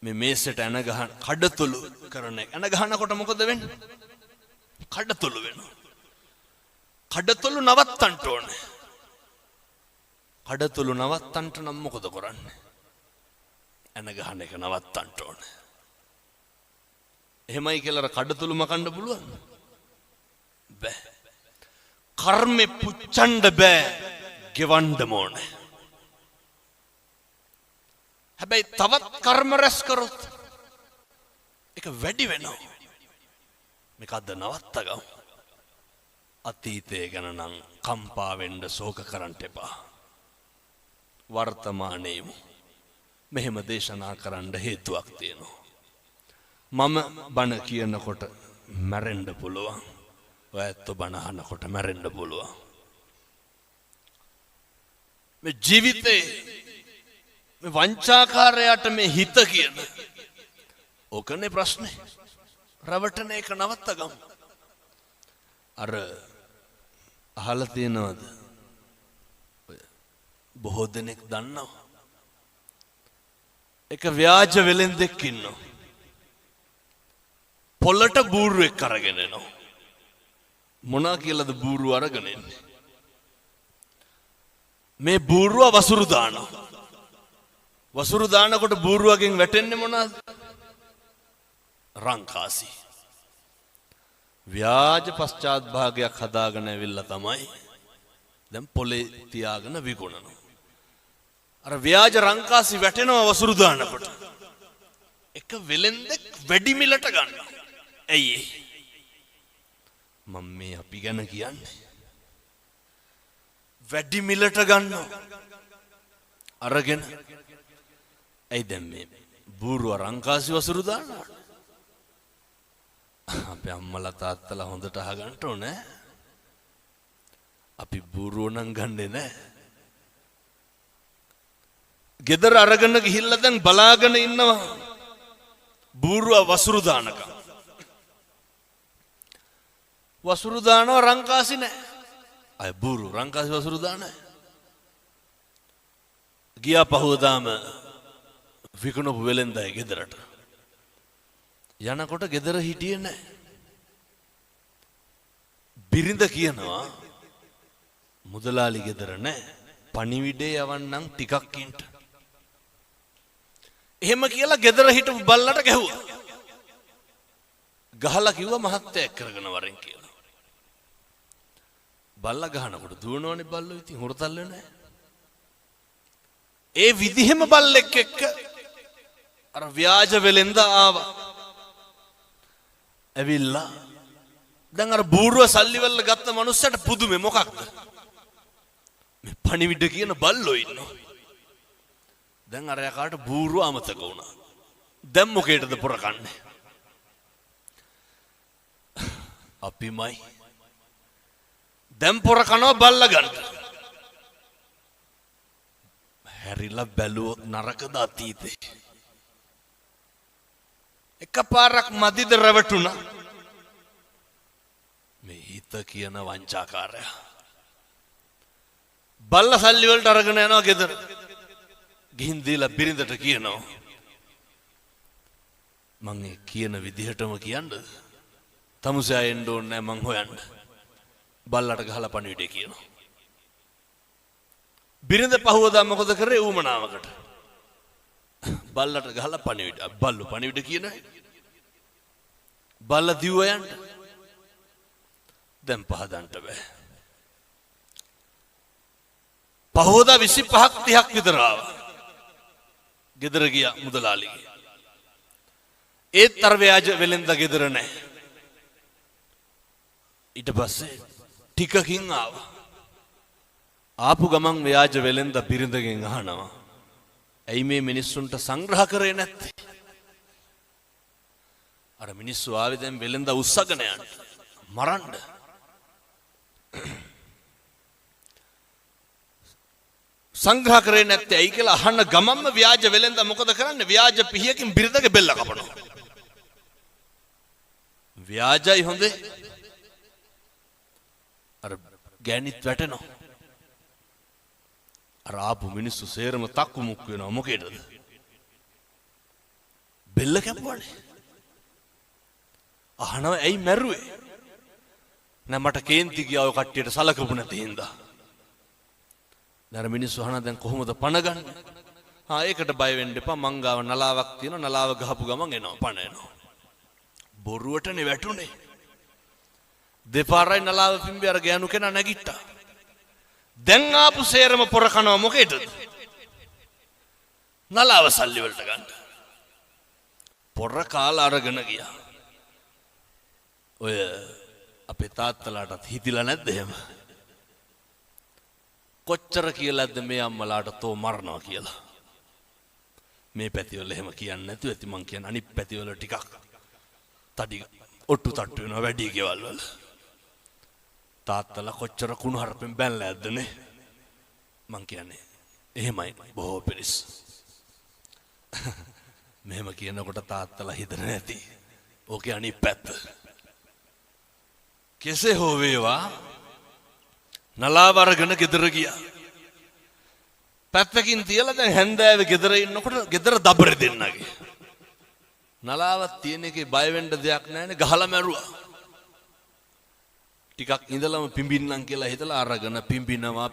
මේ මේසෙට ඇන ගහන කඩතුළු කරන එක. ඇන ගහනකොට මොකද වෙන්නේ? කඩතුළු වෙනවා. කඩතුළු නවත්තන්න ඕනේ. කඩතුළු නවත්තන්න නම් මොකද කරන්නේ? ඇන ගහන එක නවත්තන්න ඕනේ. එහෙමයි කියලා කඩතුළු මකන්න පුළුවන්? බෑ. කර්මෙ පුච්චන්න බෑ. ගෙවන්න ඕනේ. හැබැයි තවත් කර්ම රැස් කරොත් ඒක වැඩි වෙනවා. මේක අද නවත්තගමු. අතීතය ගැන නම් කම්පා වෙන්න ශෝක කරන්න එපා. වර්තමානයේම මෙහෙම දේශනා කරන්න හේතුවක් තියෙනවා. මම බණ කියනකොට මැරෙන්න පුළුවන්. ඔයත් බණ අහනකොට මැරෙන්න පුළුවන්. මේ ජීවිතේ මේ වංචාකාරයාට මේ හිත කියන ඕකනේ ප්‍රශ්නේ. රවටන එක නවත්තගමු. අර අහලා තියෙනවද? බොහෝ දෙනෙක් දන්නවා. එක ව්‍යාජ වෙලෙන්දෙක් ඉන්නවා. පොළට බූරුවෙක් අරගෙන එනවා. මොනා කියලාද බූරුව අරගෙන එන්නේ? මේ බූරුව වසුරු දානවා. වසුරු දානකොට බූරුවගෙන් වැටෙන්නේ මොනවාද? රංකාසි. ව්‍යාජ පශ්චාත් භාගයක් හදාගෙන ඇවිල්ලා තමයි දැන් පොලේ තියාගෙන විකුණනවා. අර ව්‍යාජ රංකාසි වැටෙනවා වසුරු දානකොට. එක වෙලෙන්දෙක් වැඩි මිලට ගන්නවා. ඇයි ඒ? මම මේ අපි ගැන කියන්නේ. වැඩි මිලට ගන්නවා. අරගෙන ඇයි දැන් මේ බූරුව රංකාසි වසුරු දානවා? අපේ අම්මලා තාත්තලා හොඳට අහගන්න ඕනේ. අපි බූරුව නම් ගන්නෙ නෑ. ගෙදර අරගෙන ගිහිල්ලා දැන් බලාගෙන ඉන්නවා බූරුව වසුරු දානකම්. වසුරු දානවා රංකාසි නෑ. අය බූරුව රංකාසි වසුරු දාන්නේ. ගියා පහුවදාම විකුණපු වෙලෙන්දයි ගෙදරට. යනකොට ගෙදර හිටියේ නෑ. බිරිඳ කියනවා මුදලාලි ගෙදර නෑ. පණිවිඩේ යවන්නම් ටිකක් ඉන්න. එහෙම කියලා ගෙදර හිටපු බල්ලට ගැහුවා. ගහලා කිව්වා මහත්තයා එක් කරගෙන වරෙන් කියලා. බල්ලා ගහනකොට දුවනවනේ බල්ලෝ. ඉතින් හොරතල් වෙන්නේ නෑ. ඒ විදිහෙම බල්ලෙක් එක්ක අර ව්‍යාජ වෙලෙන්ද ආවා. ඇවිල්ලා දැන් අර බූරුව සල්ලිවල ගත්ත මනුස්සයට පුදුමේ මොකක්ද? මේ පණිවිඩ කියන බල්ලෝ ඉන්නවා. දැන් අර යකාට බූරුව අමතක වුණා. දැන් මොකේටද පොර කන්නේ? අපිමයි. දැන් පොර කනවා බල්ලා ගන්න. හැරිලා බැලුවොත් නරකද අතීතේ. එකපාරක් මදිද රැවටුණා. මේ හිත කියන වංචාකාරයා. බල්ලා සල්ලි වලට අරගෙන යනවා ගෙදර. ගිහින් දීලා බිරිඳට කියනවා මං ඒ කියන විදිහටම කියන්නද? තමුසෙයා එන්න ඕනේ නැහැ මං හොයන්න. බල්ලට ගහලා පණිවිඩය කියනවා. බිරිඳ පහුවදා මොකද කරේ ඌමනාවකට? බල්ලට ගහලා පණිවිඩ. බල්ලෝ පණිවිඩ කියනවා. බල්ලා දිව්ව යන්න. දැන් පහදන්න බෑ. පහුවදා 25ක් 30ක් විතර ආවා. ගෙදර ගියා මුදලාලිගේ. ඒත් අර ව්‍යාජ වෙලෙන්ද ගෙදර නැහැ. ඊට පස්සේ ටිකකින් ආවා. ආපු ගමන් ව්‍යාජ වෙලෙන්ද බිරිඳගෙන් අහනවා ඇයි මේ මිනිස්සුන්ට සංග්‍රහ කරේ නැත්තේ? අර මිනිස්සු ආවේ දැන් වෙලෙන්ද උස්සගෙන යන්න මරන්න. සංග්‍රහ කරේ නැත්තේ ඇයි කියලා අහන්න ගමන්ම ව්‍යාජ වෙලෙන්ද මොකද කරන්නේ? ව්‍යාජ පිහියකින් බිරිඳගේ බෙල්ල කපනවා. ව්‍යාජයි හොඳේ. අර ගෑනිත් වැටෙනවා. අර ආපු මිනිස්සු සේරම තක්කු මුක්කු වෙනවා. මොකේද? බෙල්ල කැපුවානේ. අහනවා ඇයි මැරුවේ? නෑ මට කේන්ති ගියා ඔය කට්ටියට සලකපු නැති හින්දා. දැන් මිනිස්සු අහනවා දැන් කොහොමද පණ ගන්න? ඒකට බය වෙන්න එපා. මං ගාව නලාවක් තියෙනවා. නලාව ගහපු ගමන් එනවා පණ එනවා. බොරුවටනේ වැටුනේ. දෙපාරයි නලාව පිම්බි අර ගෑනු කෙනා නැගිට්ටා. දැන් ආපු සේරම පොර කනවා මොකේද? නලාව සල්ලි වලට ගන්න. පොර කාලා අරගෙන ගියා. ඔය අපේ තාත්තලාටත් හිතිලා නැද්ද එහෙම? කොච්චර කියලාද මේ අම්මලාට තෝ මරනවා කියලා. මේ පැතිවල එහෙම කියන්නේ නැතුව ඇති මං කියන අනිත් පැතිවල ටිකක් තඩි ඔට්ටු තට්ටු වෙනවා වැඩි ගෙවල් වල. තාත්තලා කොච්චර කුණු හරපෙන් බැලලා ඇද්දනේ. මං කියන්නේ එහෙමයි බොහෝ පිරිස්. මෙහෙම කියනකොට තාත්තලා හිතන නැති. ඕකේ අනිත් පැත්ත. කෙසේ හෝ වේවා නලාව අරගෙන ගෙදර ගියා. පැත්තකින් තියලා දැන් හැන්දෑවේ ගෙදර ඉන්නකොට ගෙදර දබර දෙන්නගේ. නලාවක් තියෙන එකේ බය වෙන්න දෙයක් නැහැනේ ගහලා මැරුවා. ටිකක් ඉඳලම පිඹින්නම් කියලා හිතලා අරගෙන පිඹිනවා.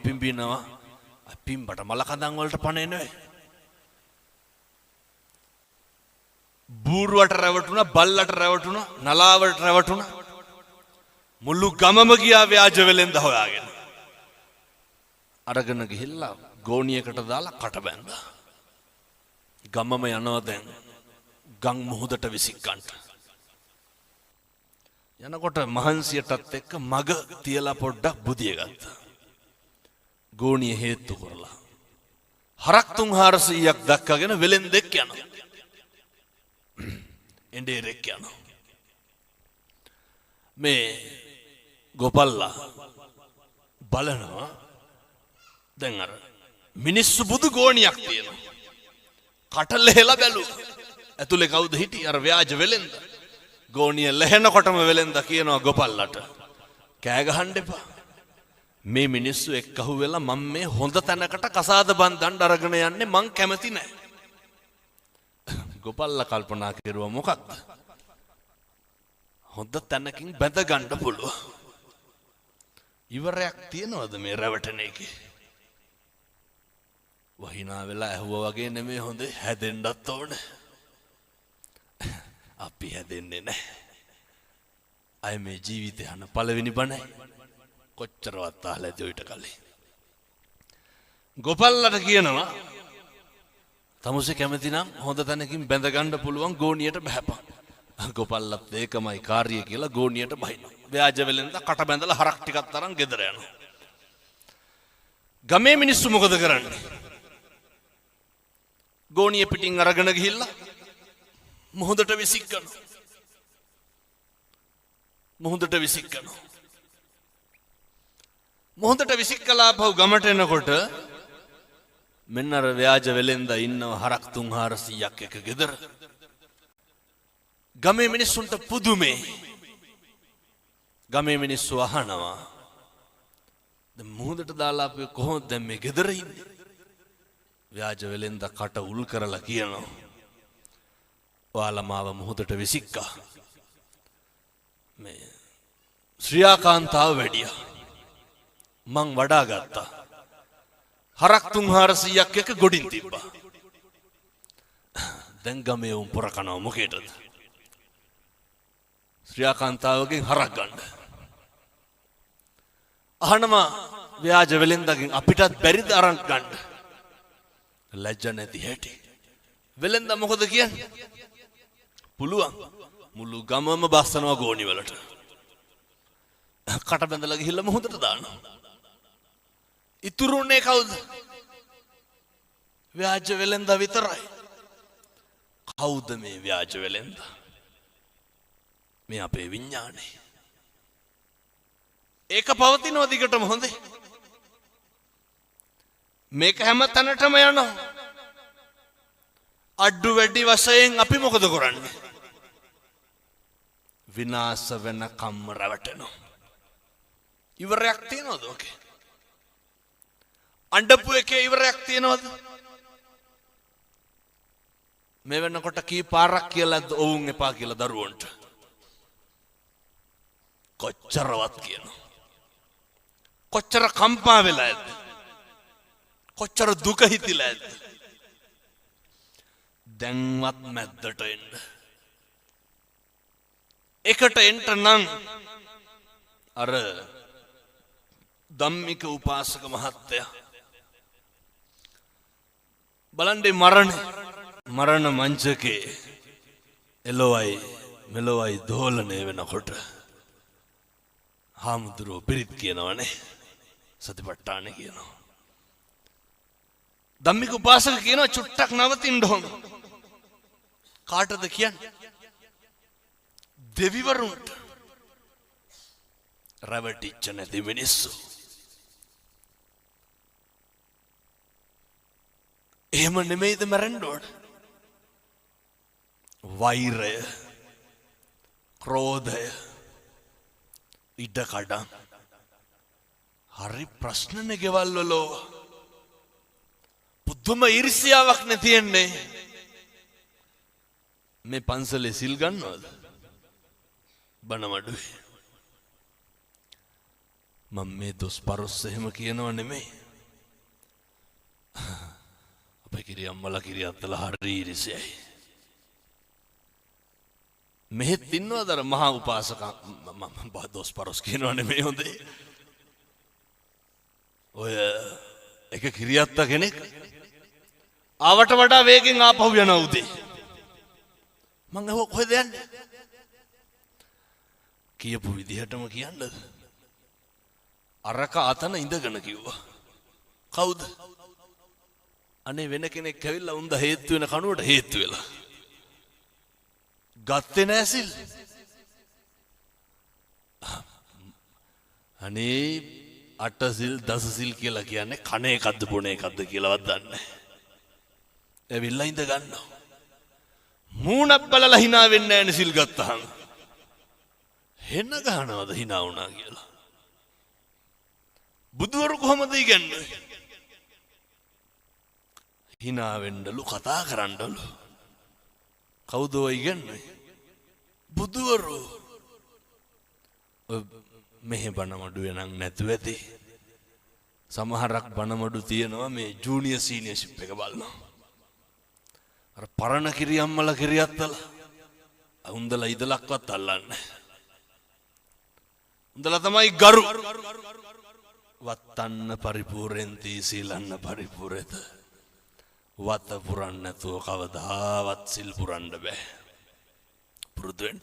පිඹට මල කඳන් වලට පණ එන්නේ. බූරුවට රැවටුණා, බල්ලට රැවටුණා, නලාවට රැවටුණා. මුළු ගමම ගියා ව්‍යාජ වෙලෙන්ද හොයාගෙන. අරගෙන ගිහිල්ලා ගෝණියකට දාලා කට බැන්දා. ගමම යනවා දැන් ගම් මුහුදට විසිකන්ට. යනකොට මහන්සියටත් එක්ක මග තියලා පොඩ්ඩක් බුදිය ගත්තා. ගෝණිය හේතු කරලා. හරක් 300ක් දක්කගෙන වෙලෙන්දෙක් යනවා. එඬේරෙක් යනවා. මේ ගෝපල්ලා බලනවා දැන් අර මිනිස්සු බුදු ගෝණියක් තියෙනවා. කට ලෙහෙලා බැලුවා. ඇතුලේ කවුද හිටියේ? අර ව්‍යාජ වෙලෙන්ද. ගෝණිය ලැහෙනකොටම වෙලෙන්ද කියනවා ගෝපල්ලට කෑ ගහන්න එපා. මේ මිනිස්සු එක්කහුව වෙලා මම මේ හොඳ තැනකට කසාද බන්දන්න අරගෙන යන්නේ මං කැමති නෑ. ගෝපල්ලා කල්පනා කරුවා මොකක්ද? හොඳ තැනකින් බැඳ ගන්න පුළුවන්. ඉවරයක් තියනවද මේ රැවටෙන එකේ? වහිනා වෙලා ඇහුවා වගේ නෙමෙයි හොඳේ හැදෙන්නත් ඕනේ. අපි හැදෙන්නේ නැහැ. අය මේ ජීවිතය යන පළවෙනි බණයි. කොච්චරවත් අහලාද ඔයිට කලින්. ගෝපල්ලට කියනවා තමුසේ කැමති නම් හොඳ තැනකින් බැඳ ගන්න පුළුවන් ගෝණියට බහැපන්. ගොපල්ලත් ඒකමයි කාර්යය කියලා ගෝණියට බහිනවා. ව්‍යාජ වෙලෙන්ද කට බැඳලා හරක් ටිකක් තරම් ගෙදර යනවා. ගමේ මිනිස්සු මොකද කරන්නේ? ගෝණිය පිටින් අරගෙන ගිහිල්ලා මුහුදට විසික් කරනවා. මුහුදට විසික් කරනවා. මුහුදට විසික් කළා පහු ගමට එනකොට මෙන්න අර ව්‍යාජ වෙලෙන්ද ඉන්නව හරක් 300ක් එක ගෙදර. ගමේ මිනිස්සුන්ට පුදුමේ. ගමේ මිනිස්සු අහනවා දැන් මුහුදට දාලා අපි කොහොමද දැන් මේ ගෙදර ඉන්නේ? ව්‍යාජ වෙලෙන්ද කට උල් කරලා කියනවා ඔයාලා මාව මුහුදට විසික්කා. මේ ශ්‍රියාකාන්තාව වැඩියා. මං වඩා ගත්තා. හරක් 300ක් එක ගොඩින් තිබ්බා. දැන් ගමේ උන් පොර කනවා මොකේද? ශ්‍රියාකාන්තාවගෙන් හරක් ගන්න. අහනවා ව්‍යාජ වෙලෙන්දගෙන් අපිටත් බැරිද අරන් ගන්න? ලැජ්ජ නැති හැටි. වෙලෙන්ද මොකද කියන්නේ? පුළුවන්. මුළු ගමම බස්සනවා ගෝණි වලට. කට බැඳලා ගිහිල්ලා මුහුදට දානවා. ඉතුරුනේ කවුද? ව්‍යාජ වෙලෙන්ද විතරයි. කවුද මේ ව්‍යාජ වෙලෙන්ද? මේ අපේ විඥානේ. ඒක පවතිනව දිගටම හොඳේ. මේක හැම තැනටම යනවා. අඩු වැඩි වශයෙන් අපි මොකද කරන්නේ? විනාශ වෙන කම්ම රැවටෙනවා. ඉවරයක් තියනවද ඔකේ? අඬපු එකේ ඉවරයක් තියනවද? මේ වෙනකොට කී පාරක් කියලාද ඔවුන් එපා කියලා දරුවන්ට? කොච්චරවත් කියනවා. කොච්චර කම්පා වෙලා ඇද්ද? කොච්චර දුක හිතිලා ඇද්ද? දැන්වත් මැද්දට එන්න. එකට එන්න නම් අර ධම්මික උපාසක මහත්තයා බලන්නේ මරණ මංචකේ එළොවයි මෙලොවයි දෝලණය වෙනකොට හාමුදුරුවෝ පිරිත් කියනවනේ සතිපට්ඨාන කියනවා. ධම්මික උපාසක කියනවා චුට්ටක් නවතින්න ඕන. කාටද කියන්නේ? දෙවිවරුන්ට. රැවටිච්ච නැති මිනිස්සු. එහෙම නෙමෙයිද මරන්න ඕන? වෛරය, ක්‍රෝධය, ඉඩකඩම් හරි ප්‍රශ්නනේ ගෙවල් වල. පුදුම ඊර්ෂ්‍යාවක් නේ තියෙන්නේ. මේ පන්සලේ සිල් ගන්නවද? බණමඩුවේ. මම මේ දොස්පරොස් එහෙම කියනව නෙමෙයි. අපේ කිරි අම්මලා කිරි අත්තලා හරි ඊර්ෂ්‍යයි. මෙහෙත් ඉන්නවද අර මහා උපාසක මම දොස්පරොස් කියනව නෙමෙයි හොඳේ. ඔය එක කිරියත්ත කෙනෙක් ආවට වඩා වේගෙන් ආපහු යනවා උදේ. මං අහුව කොහෙද යන්නේ? කියපු විදිහටම කියන්නද? අරක අතන ඉඳගෙන කිව්වා. කවුද? අනේ වෙන කෙනෙක් ඇවිල්ලා උන්ද හේතු වෙන කනුවට හේතු වෙලා. ගත්තේ නෑ සිල්. අනේ අට සිල් දස සිල් කියලා කියන්නේ කණ එකක්ද බොන එකක්ද කියලාවත් දන්නේ නැහැ. ඇවිල්ලා ඉඳ ගන්නවා. මූණක් බලලා hina වෙන්නේ නැහැ නේ සිල් ගත්තාම. හෙන්න ගන්නවද hina වුණා කියලා. බුදුවරු කොහමද ඉගන්නේ? hina වෙන්නලු කතා කරන්නලු. කවුද ඔය ඉගන්නේ? බුදුවරු. මෙහෙ බණමඩුවේ නම් නැතුව ඇති. සමහරක් බණමඩු තියෙනවා මේ ජූනියර් සීනියර්ෂිප් එක බලනවා. අර පරණ කිරියම්මලා කිරියත්තලා උන්දලා ඉදලක්වත් අල්ලන්නේ. උන්දලා තමයි ගරු. වත්තන්න පරිපූර්ණෙන්ති සීලන්න පරිපූර්ණත. වත පුරන්න නැතුව කවදාවත් සිල් පුරන්න බෑ. පුරුදු වෙන්න.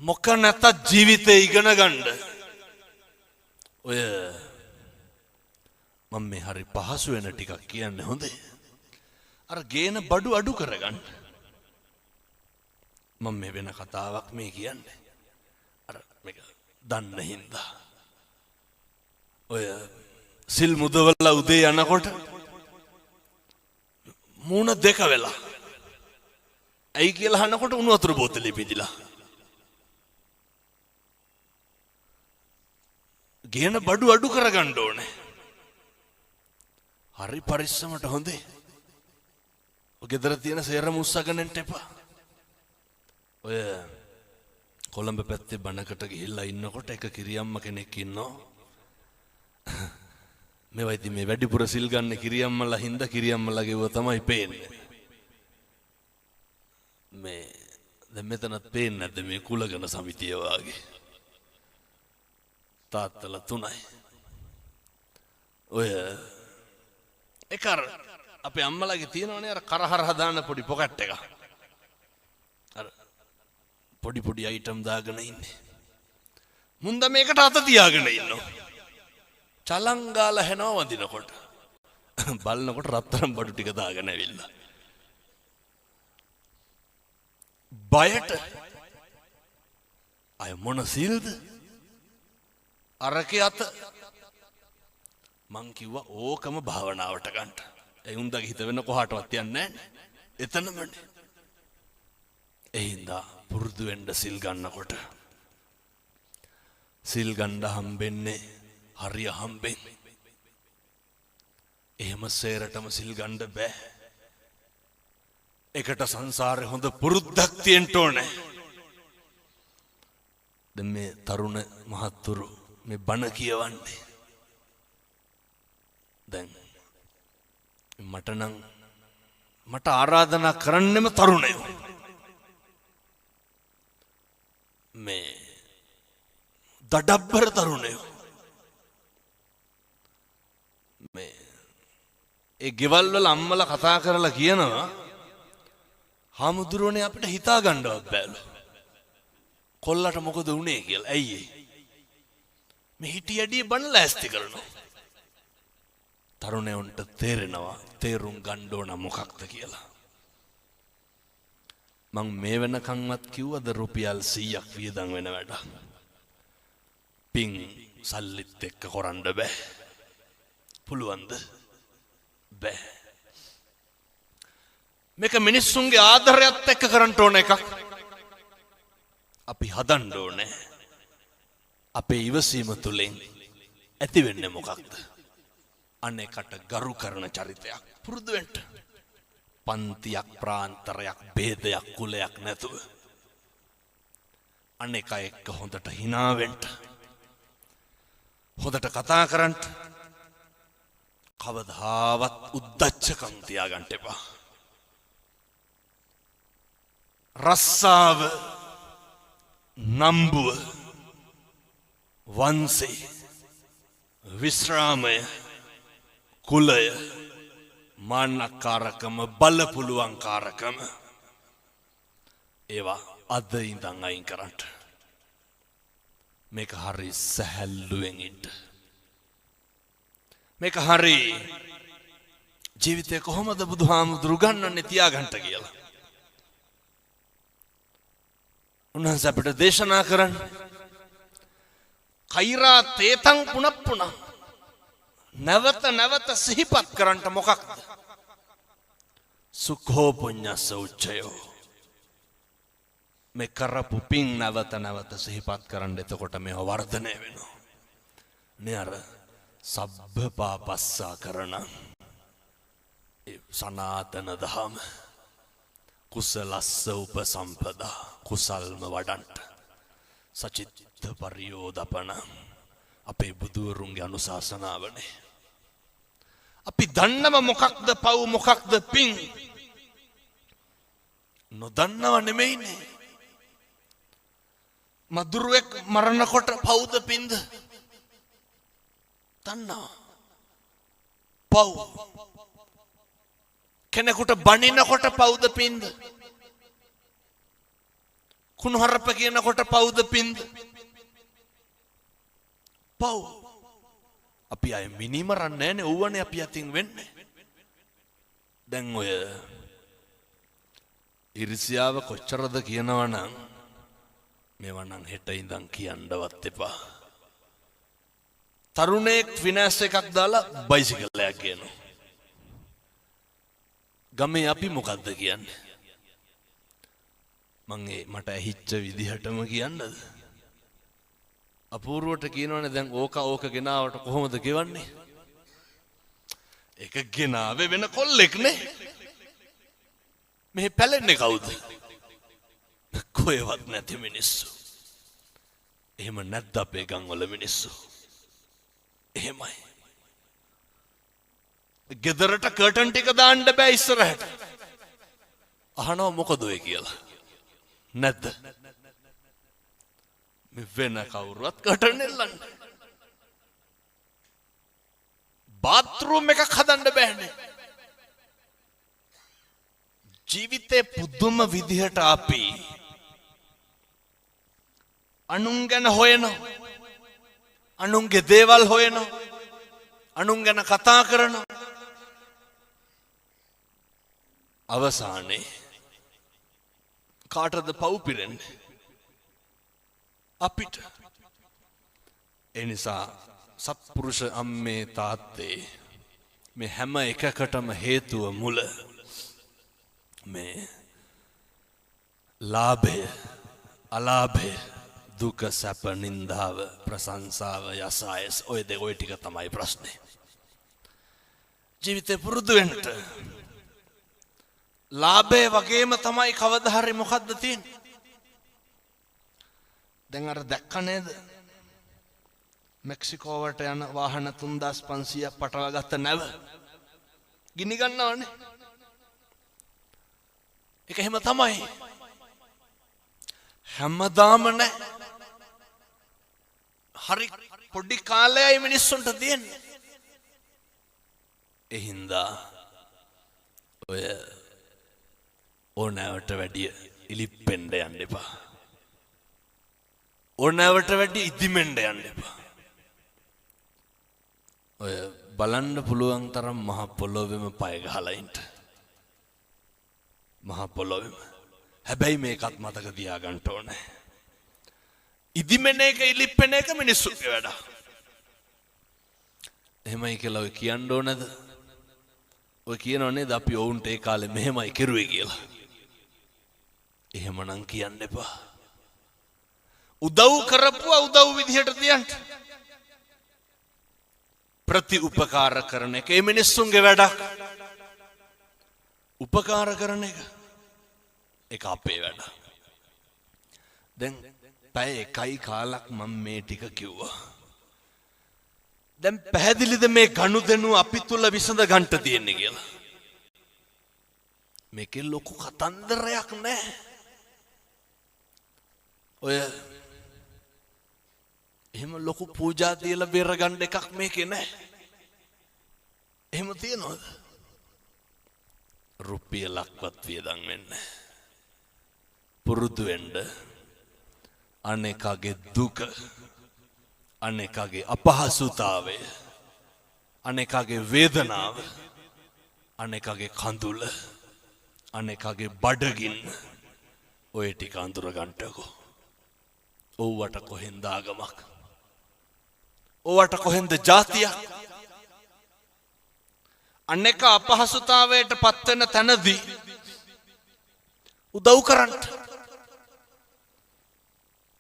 මොක නැතත් ජීවිතේ ඉගෙන ගන්න. ඔය මම මේ හරි පහසු වෙන ටිකක් කියන්නේ හොඳේ. අර ගේන බඩු අඩු කරගන්න. මම මේ වෙන කතාවක් මේ කියන්නේ. අර මේක දන්න හින්දා. ඔය සිල් මුදවලා උදේ යනකොට මූණ දෙක වෙලා. ඇයි කියලා අහනකොට උණු වතුර බෝතලෙ පිදිලා. ගේන බඩු අඩු කරගන්න ඕනේ. හරි පරිස්සමට හොඳේ. ඔය ගෙදර තියෙන සේරම උස්සගෙන එන්න එපා. ඔය කොළඹ පැත්තේ බණකට ගිහිල්ලා ඉන්නකොට එක කිරියම්ම කෙනෙක් ඉන්නවා. මේවා ඉතින් මේ වැඩිපුර සිල් ගන්න කිරියම්මලා හින්දා කිරියම්මලාගේ ව තමයි පේන්නේ. මේ දැන් මෙතනත් පේන්නේ නැද්ද මේ කුලගණ සමිතිය වාගේ. තාත්තලා තුනයි. ඔය එකර අපේ අම්මලාගේ තියෙනවනේ අර කරහරහ දාන පොඩි පොකට් එක. අර පොඩි පොඩි අයිටම් දාගෙන ඉන්නේ. මුන්ද මේකට අත තියාගෙන ඉන්නවා. චලං ගාලා හැනවා වදිනකොට. බලනකොට රත්තරන් බඩු ටික දාගෙන ඇවිල්ලා. බයට අය මොන සීල්ද? අරකේ අත මං කිව්වා ඕකම භාවනාවට ගන්න. ඒ උන්දගේ හිත වෙන කොහාටවත් යන්නේ නැහැ. එතනමනේ. එහින්දා පුරුදු වෙන්න සිල් ගන්නකොට. සිල් ගන්න හම්බෙන්නේ හරිය හම්බෙන්. එහෙම සේරටම සිල් ගන්න බෑ. එකට සංසාරේ හොඳ පුරුද්දක් තියෙන්න ඕනේ. දැන් මේ තරුණ මහත්තුරු මේ බණ කියවන්නේ. දැන් මට ආරාධනා කරන්නෙම තරුණයෝ. මේ දඩබ්බර තරුණයෝ. මේ ඒ ගෙවල් වල අම්මලා කතා කරලා කියනවා හාමුදුරුවනේ අපිට හිතා ගන්නවත් බෑලු. කොල්ලට මොකද වුනේ කියලා. ඇයි මේ හිටියඩිය බණ ලෑස්ති කරනවා. තරුණයන්ට තේරෙනවා තේරුම් ගන්න ඕන මොකක්ද කියලා. මං මේ වෙනකන්වත් කිව්වද රුපියල් 100ක් වියදම් වෙන වැඩ. පින් සල්ලිත් එක්ක කරන්න බෑ. පුළුවන්ද? බෑ. මේක මිනිස්සුන්ගේ ආදරයත් එක්ක කරන්න ඕන එකක්. අපි හදන්න ඕනේ. අපේ ඉවසීම තුලින් ඇති වෙන්නේ මොකක්ද? අනේකට ගරු කරන චරිතයක් පුරුදු වෙන්න. පන්තියක් ප්‍රාන්තරයක් ભેදයක් කුලයක් නැතුව අනේක එක්ක හොඳට hina වෙන්න. හොඳට කතා කරන්න. කවදාවත් උද්දච්චකම් තියාගන්න එපා. රස්සාව නම්බුව වංශේ විශ්‍රාමය කුලය මාන්නකාරකම බලපුලුවන්කාරකම ඒවා අද ඉඳන් අයින් කරන්න. මේක හරි සැහැල්ලුවෙන් ඉන්න. මේක හරි ජීවිතේ කොහොමද බුදුහාමුදුරු ගන්නන්නේ තියාගන්න කියලා. උන්වහන්සේ අපිට දේශනා කරන්නේ කෛරා තේතං පුනප්පුන නැවත නැවත සිහිපත් කරන්නට මොකක්ද? සුඛෝ පුඤ්ඤස්ස උච්චයෝ. මේ කරපු පින් නැවත නැවත සිහිපත් කරන්න. එතකොට මේව වර්ධනය වෙනවා. නේ අර සබ්බ පාපස්සා කරන සනාතන දහම කුසලස්ස උපසම්පදා කුසල්ම වඩන්ට සචිත්ත පරියෝදපන අපේ බුදුවරුන්ගේ අනුශාසනාවනේ. අපි දන්නව මොකක්ද පව් මොකක්ද පින් නොදන්නව නෙමෙයිනේ. මදුරුවෙක් මරණකොට පව්ද පින්ද දන්නවා. පව්. කෙනෙකුට බනිනකොට පව්ද පින්ද කුණුහරුප කියනකොට පවුද පින්ද? පව්. අපි අය මිනිමරන්නේ නැනේ. ඕවනේ අපි අතින් වෙන්නේ. දැන් ඔය ඉරිසියාව කොච්චරද කියනවනම් මේවා නම් හෙට ඉඳන් කියන්නවත් එපා. තරුණයෙක් ෆිනෑන්ස් එකක් දාලා බයිසිකලයක් කියනවා. ගමේ අපි මොකද්ද කියන්නේ? මං මට ඇහිච්ච විදිහටම කියන්නද? අපූර්වට කියනවනේ දැන් ඕක ගෙනාවට කොහොමද ගෙවන්නේ? ඒක ගෙනාවේ වෙන කොල්ලෙක් නේ. මේ පැලෙන්නේ කවුද? කොහෙවත් නැති මිනිස්සු. එහෙම නැද්ද අපේ ගම්වල මිනිස්සු? එහෙමයි. ගෙදරට කර්ටන් ටික දාන්න බෑ ඉස්සරහට. අහනවා මොකද ඔය කියලා. නැද්ද? මේ වෙන කවුරුවත් කර්ටන් එල්ලන්නේ. බාත්රූම් එකක් හදන්න බෑනේ. ජීවිතේ පුදුම විදිහට අපි අනුන් ගැන හොයනවා. අනුන්ගේ දේවල් හොයනවා. අනුන් ගැන කතා කරනවා. අවසානයේ කාටද පව් පිරෙන්නේ? අපිට. ඒ නිසා සත්පුරුෂ අම්මේ තාත්තේ මේ හැම එකකටම හේතුව මුල මේ ලාභය, අලාභය, දුක, සැප, නින්දාව, ප්‍රශංසාව, යසායස ඔය ටික තමයි ප්‍රශ්නේ. ජීවිතේ පුරුදු වෙන්න. ලාභය වගේම තමයි කවදා හරි මොකද්ද තියෙන්නේ? දැන් අර දැක්ක නේද? මෙක්සිකෝවට යන වාහන 3500ක් පටවගත්ත නැව ගිනි ගන්නවනේ. ඒක එහෙම තමයි. හැමදාම නැහැ. හරි පොඩි කාලයයි මිනිස්සුන්ට තියෙන්නේ. ඒ හින්දා ඔය ඕනෑවට වැඩිය ඉලිප්පෙන්න යන්න එපා. ඕනෑවට වැඩිය ඉදිමෙන්න යන්න එපා. ඔය බලන්න පුළුවන් තරම් මහ පොළොවේම පය ගහලා ඉන්න. මහ පොළොවේම. හැබැයි මේකත් මතක තියාගන්න ඕනේ. ඉදිමෙන එක ඉලිප්පෙන එක මිනිස්සුන්ගේ වැඩ. එහෙමයි කියලා ඔය කියන්න ඕනද? ඔය කියනව නේද අපි ඔවුන්ට ඒ කාලේ මෙහෙමයි කෙරුවේ කියලා. එහෙමනම් කියන්න එපා. උදව් කරපුවා උදව් විදිහට තියන්න. ප්‍රති උපකාර කරන එක ඒ මිනිස්සුන්ගේ වැඩක්. උපකාර කරන එක ඒක අපේ වැඩ. දැන් පැය එකයි කාලක් මම මේ ටික කිව්වා. දැන් පැහැදිලිද මේ ගනුදෙනු අපි තුල විසඳ ගන්න තියෙන්නේ කියලා? මේකේ ලොකු කතන්දරයක් නැහැ. ඔය එහෙම ලොකු පූජා තියලා බෙර ගන්න එකක් මේකේ නැහැ. එහෙම තියනවද? රුපියලක්වත් වියදම් වෙන්නේ. පුරුදු වෙන්න අනේකගේ දුක, අනේකගේ අපහසුතාවය, අනේකගේ වේදනාව, අනේකගේ කඳුල, අනේකගේ බඩගින්න ඔය ටික අඳුර ගන්නකො. ඕවට කොහෙන්ද ආගමක්? ඕවට කොහෙන්ද ජාතියක්? අනේක අපහසුතාවයට පත් වෙන තැනදී උදව් කරන්න.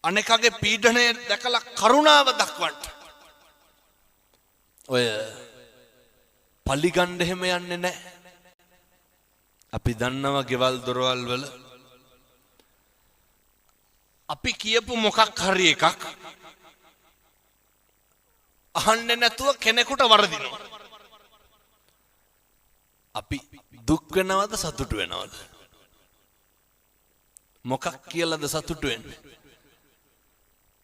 අනේකගේ පීඩනය දැකලා කරුණාව දක්වන්න. ඔය පලිගන්න එහෙම යන්නේ නැහැ. අපි දන්නවා ගෙවල් දොරවල් වල අපි කියපු මොකක් හරි එකක් අහන්නේ නැතුව කෙනෙකුට වරදිනවා. අපි දුක් වෙනවද සතුටු වෙනවද? මොකක් කියලාද සතුටු වෙන්නේ?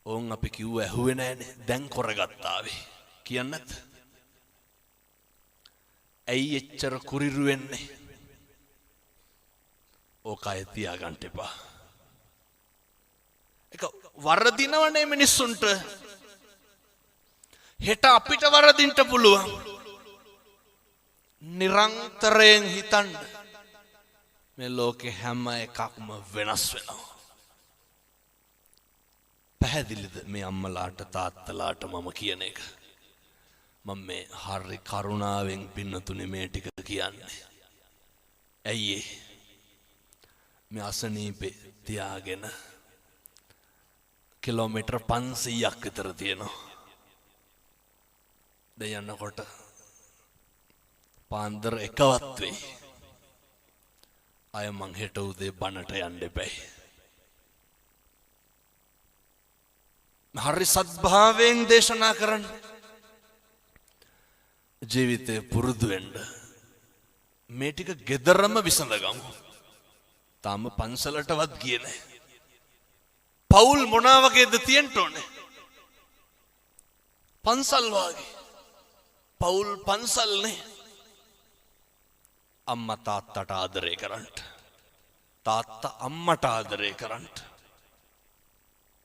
ඕන් අපි කිව්ව ඇහුවේ නැහනේ. දැන් කරගත්තා වේ. කියන්නත්. ඇයි එච්චර කුරිරු වෙන්නේ? ඕකයි තියාගන්න එපා. වරදිනවනේ මිනිස්සුන්ට. හෙට අපිට වරදින්ට පුළුවන්. නිරන්තරයෙන් හිතන්න මේ ලෝකේ හැම එකක්ම වෙනස් වෙනවා. පැහැදිලිද මේ අම්මලාට තාත්තලාට මම කියන එක? මම මේ හරි කරුණාවෙන් පින්නතුනේ මේ ටික කියන්නේ. ඇයි මේ අසනීපේ තියාගෙන කිලෝමීටර් 500ක් විතර තියෙනවා. දැන් යනකොට පාන්දර එකවත් වෙයි. අය මං හෙට උදේ බණට යන්න එපැයි. හරි සද්භාවයෙන් දේශනා කරන්න. ජීවිතේ පුරුදු වෙන්න. මේ ටික ගෙදරම විසඳගමු. තාම පන්සලටවත් ගියේ නැහැ. පවුල් මොනවා වගේද තියෙන්න ඕනේ? පන්සල් වාගේ. පවුල් පන්සල්නේ. අම්මා තාත්තට ආදරය කරන්න. තාත්තා අම්මට ආදරය කරන්න.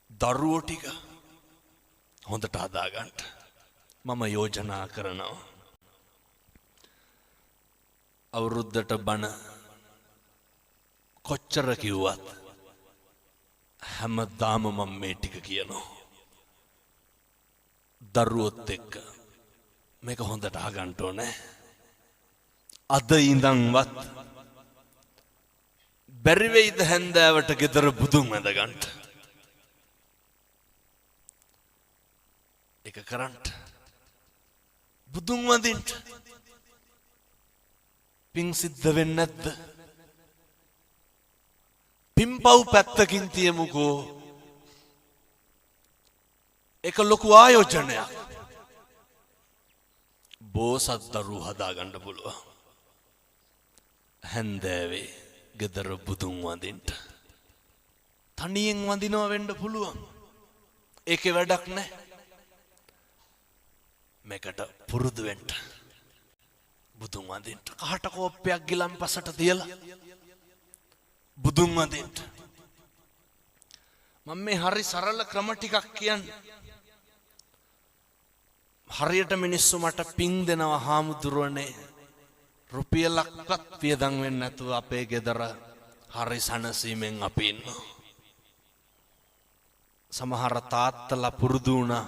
දරුවෝ ටික හොඳට හදාගන්න. මම යෝජනා කරනවා. අවුරුද්දට බණ කොච්චර කිව්වත් හැමදාම මම මේ ටික කියනවා. දරුවොත් එක්ක මේක හොඳට අහගන්න ඕනේ. අද ඉඳන්වත් බැරි වෙයිද හැන්දෑවට ගෙදර බුදුන් වැඳ ගන්න. ඒක කරන්න. බුදුන් වඳින්න. පින් සිද්ධ වෙන්නේ නැද්ද? පින්පව් පැත්තකින් තියමුකෝ. ඒක ලොකු ආයෝජනයක්. බෝසත් දරුවෝ හදාගන්න පුළුවන්. හැන්දෑවේ ගෙදර බුදුන් වඳින්න. තනියෙන් වඳිනවා වෙන්න පුළුවන්. ඒකේ වැඩක් නැහැ. මේකට පුරුදු වෙන්න. බුදුන් වඳින්න. කහට කෝප්පයක් ගිලම්පසට තියලා බුදුන් වඳින්න. මම මේ හරි සරල ක්‍රම ටිකක් කියන්නේ. හරියට මිනිස්සු මට පින් දෙනවා හාමුදුරුවනේ. රුපියලක්වත් වියදම් වෙන්නේ නැතුව අපේ ගෙදර හරි සනසීමෙන් අපි ඉන්නවා. සමහර තාත්තලා පුරුදු වුණා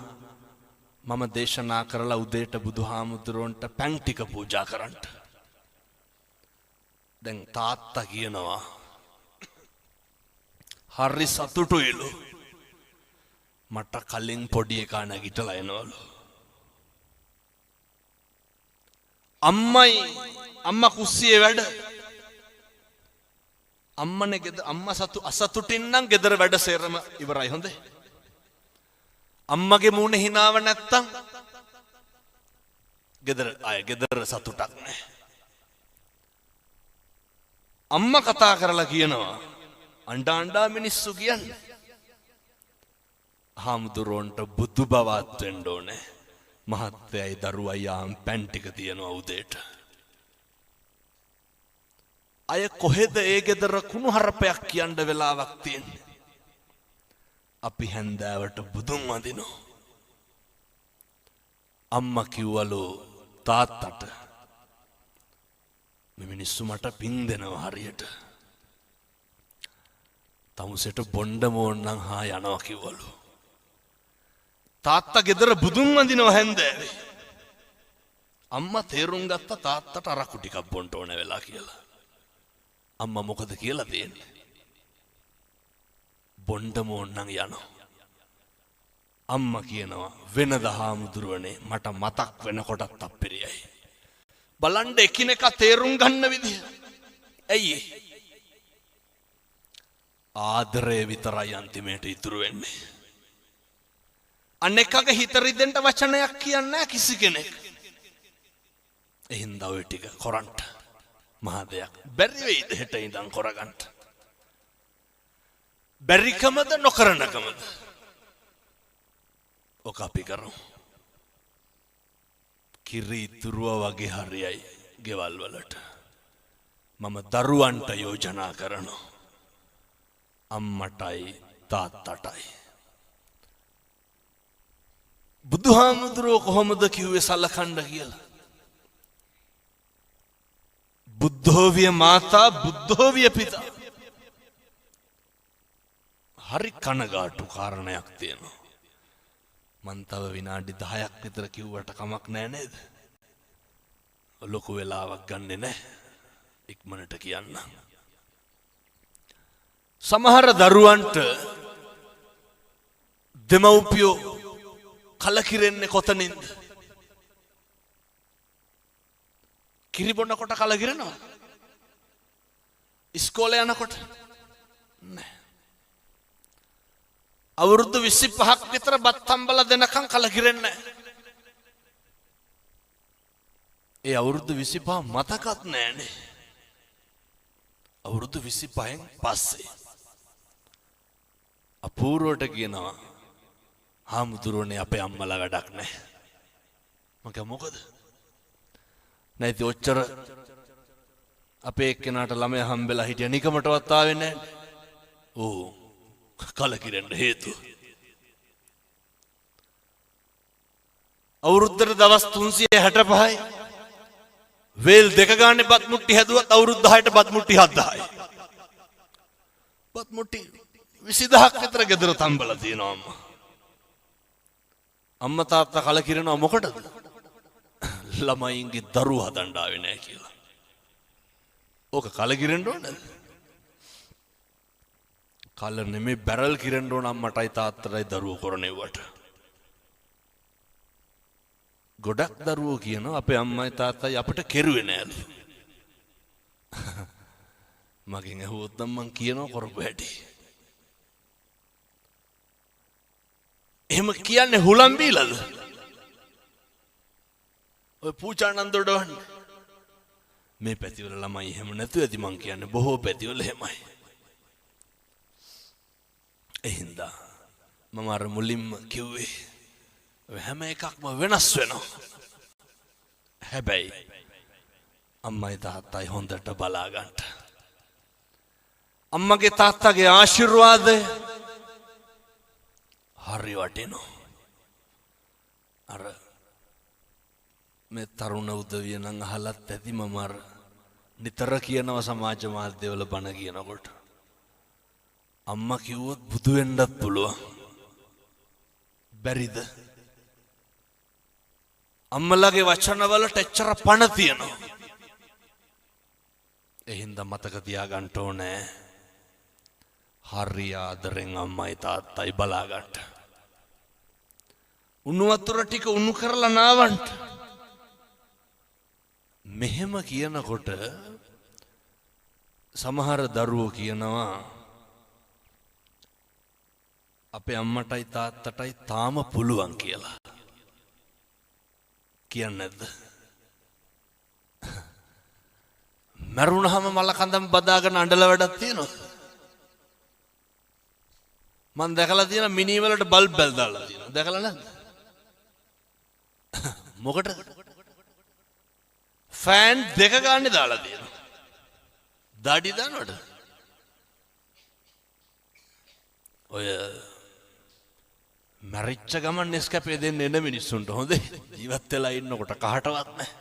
මම දේශනා කරලා උදේට බුදුහාමුදුරුවන්ට පැන් ටික පූජා කරන්න. දැන් තාත්තා කියනවා හරි සතුටුයිලු. මට කලින් පොඩි එකා නැගිටලා එනවලු. අම්මා කුස්සියේ වැඩ. අම්මනේ ගෙදර අම්මා අසතුටින් නම් ගෙදර වැඩ සේරම ඉවරයි. හොඳේ. අම්මගේ මූණ හිනාව නැත්තම් ගෙදර සතුටක් නැහැ. අම්මා කතා කරලා කියනවා අඬා මිනිස්සු කියන්නේ හාමුදුරුවන්ට බුදු බවත් වෙන්න ඕනේ. මහත්තයයි දරුවයි යාම් පැන් ටික තියනවා උදේට. අය කොහෙද ඒ ගෙදර කුණු හරපයක් කියන්න වෙලාවක් තියෙන්නේ? අපි හැන්දෑවට බුදුන් වඳිනවා. අම්මා කිව්වලු තාත්තට මේ මිනිස්සු මට පින් දෙනවා හරියට. තමුසෙට බොණ්ඩ මෝන්නම් හා යනවා කිව්වලු. තාත්තා ගෙදර බුදුන් වඳිනවා හැන්දෑවේ. අම්මා තේරුම් ගත්ත තාත්තට අරක්කු ටිකක් බොන්න ඕන වෙලා කියලා. අම්මා මොකද කියලා දෙන්නේ? බොණ්ඩ මෝන්නම් යනවා. අම්මා කියනවා වෙනද හාමුදුරුවනේ මට මතක් වෙනකොටත් අප්පිරියයි. බලන්න එකිනෙක තේරුම් ගන්න විදිය. ඇයි ආදරය විතරයි අන්තිමේට ඉතුරු වෙන්නේ. අනෙක්කගේ හිත රිදෙන්න වචනයක් කියන්නේ නැහැ කිසි කෙනෙක්. එහෙනම් ඔය ටික කරන්න මහ දෙයක්. බැරි වෙයිද හෙට ඉඳන් කරගන්න? බැරිකමද නොකරනකමද? ඔක අපි කරමු. කිරි ඉතුරුව වගේ හරියයි ගෙවල් වලට. මම දරුවන්ට යෝජනා කරනවා. අම්මටයි තාත්තටයි බුදුහාමුදුරුවෝ කොහොමද කිව්වේ සලකන්න කියලා? බුද්ධෝවිය මාතා බුද්ධෝවිය පිතා. හරි කනගාටු කාරණයක් තියෙනවා. මන් තව විනාඩි 10ක් විතර කිව්වට කමක් නෑ නේද? ලොකු වෙලාවක් ගන්නෙ නෑ. ඉක්මනට කියන්න. සමහර දරුවන්ට දෙමව්පියෝ කලකිරෙන්නේ කොතනින්ද? කිරි බොනකොට කලකිරෙනවා? ඉස්කෝලේ යනකොට? නෑ. අවුරුදු 25ක් විතර බත් හම්බලා දෙනකන් කලකිරෙන්නේ නැහැ. ඒ අවුරුදු 25 මතකත් නැහැනේ. අවුරුදු 25න් පස්සේ අපූර්වට කියනවා හාමුදුරුවනේ අපේ අම්මලා වැඩක් නැහැ. මම කිය මොකද? නැති ඔච්චර අපේ එක්කෙනාට ළමයා හම්බෙලා හිටිය නිකමටවත් ආවේ නැහැ. ඕ කලකිරෙන්න හේතුව. අවුරුද්දට දවස් 365යි. වේල් දෙක ගානේ බත් මුට්ටි හැදුවත් අවුරුදු 10ට බත් මුට්ටි 7000යි. බත් මුට්ටි 20000ක් විතර ගෙදර තම්බලා තියෙනවා අම්මා. අම්මා තාත්තා කලකිරෙනවා මොකටද? ළමයින්ගේ දරුවෝ හදන්න ආවේ නැහැ කියලා. ඕක කලකිරෙන්න ඕනද? කල නෙමෙයි බැරල් කිරෙන්න ඕන අම්මටයි තාත්තටයි දරුවෝ කරණෙව්වට. ගොඩක් දරුවෝ කියනවා අපේ අම්මයි තාත්තයි අපිට කෙරුවේ නෑලු. මගෙන් අහුවොත් නම් මං කියනවා කරපු හැටි. එහෙම කියන්නේ හුලම් බීලාද? ඔය පූචානන්දොඩ වන්නේ. මේ පැතිවල ළමයි එහෙම නැතුව ඇති මං කියන්නේ බොහෝ පැතිවල එහෙමයි. එහින්දා මම අර මුලින්ම කිව්වේ හැම එකක්ම වෙනස් වෙනවා. හැබැයි අම්මයි තාත්තයි හොඳට බලා ගන්න. අම්මගේ තාත්තගේ ආශිර්වාදය හරි වටිනවා. අර මේ තරුණ උදවිය නම් අහලත් ඇති මම අර නිතර කියනවා සමාජ මාධ්‍යවල බණ කියනකොට. අම්මා කිව්වොත් බුදු වෙන්නත් පුළුවන්. බැරිද? අම්මලාගේ වචනවලට එච්චර පණ තියෙනවා. එහින්දා මතක තියාගන්න ඕනේ. හරි ආදරෙන් අම්මයි තාත්තයි බලා ගන්න. උණු වතුර ටික උණු කරලා නාවන්න. මෙහෙම කියනකොට සමහර දරුවෝ කියනවා අපේ අම්මටයි තාත්තටයි තාම පුළුවන් කියලා. කියන්නේ නැද්ද? මරුණාම මල කඳම් බදාගෙන අඬල වැඩක් තියෙනවා. මම දැකලා තියෙන මිනි වලට බල්බ් බැල් දාලා තියෙනවා. දැකලා නැද්ද? මොකටද? ෆෑන් දෙක ගන්න දාලා තියෙනවා. දාඩි දානවද? ඔය මරිච්ච ගමන් නෙස්කැපේ දෙන්න එන මිනිස්සුන්ට හොඳේ. ජීවත් වෙලා ඉන්නකොට කහටවත් නැහැ.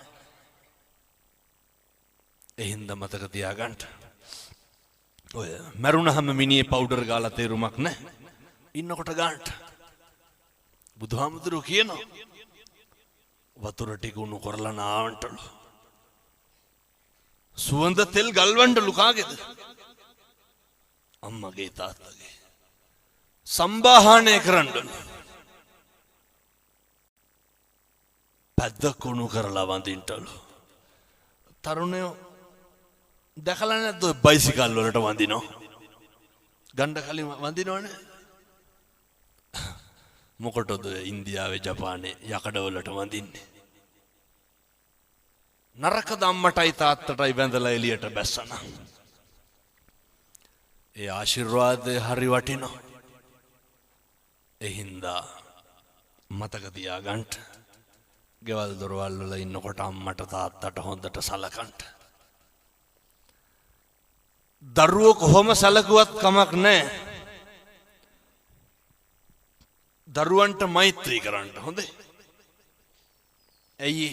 එහින්දා මතක තියාගන්න. ඔය මරුණාම මිනිහේ පවුඩර් ගාලා තේරුමක් නැහැ. ඉන්නකොට ගන්න. බුදුහාමුදුරුවෝ කියනවා වතුර ටික උණු කරලා නාවන්ටලු. සුවඳ තෙල් ගල්වන්නලු කාගේද? අම්මගේ තාත්තගේ. සම්බාහනය කරන්නලු. පැද්ද කුණු කරලා වඳින්නලු. තරුණයෝ දැකලා නැද්ද ඔය බයිසිකල් වලට වඳිනවා? ගණ්ඩ කලින් වඳිනවනේ. මොකටද ඉන්දියාවේ ජපානයේ යකඩවලට වඳින්නේ? නරකද අම්මටයි තාත්තටයි වැඳලා එළියට බැස්සනා. ඒ ආශිර්වාදය හරි වටිනවා. එහින්දා මතක තියාගන්න. ගෙවල් දොරවල් වල ඉන්නකොට අම්මට තාත්තට හොඳට සලකන්න. දරුවෝ කොහොම සැලකුවත් කමක් නැහැ. දරුවන්ට මෛත්‍රී කරන්න හොඳේ. ඇයි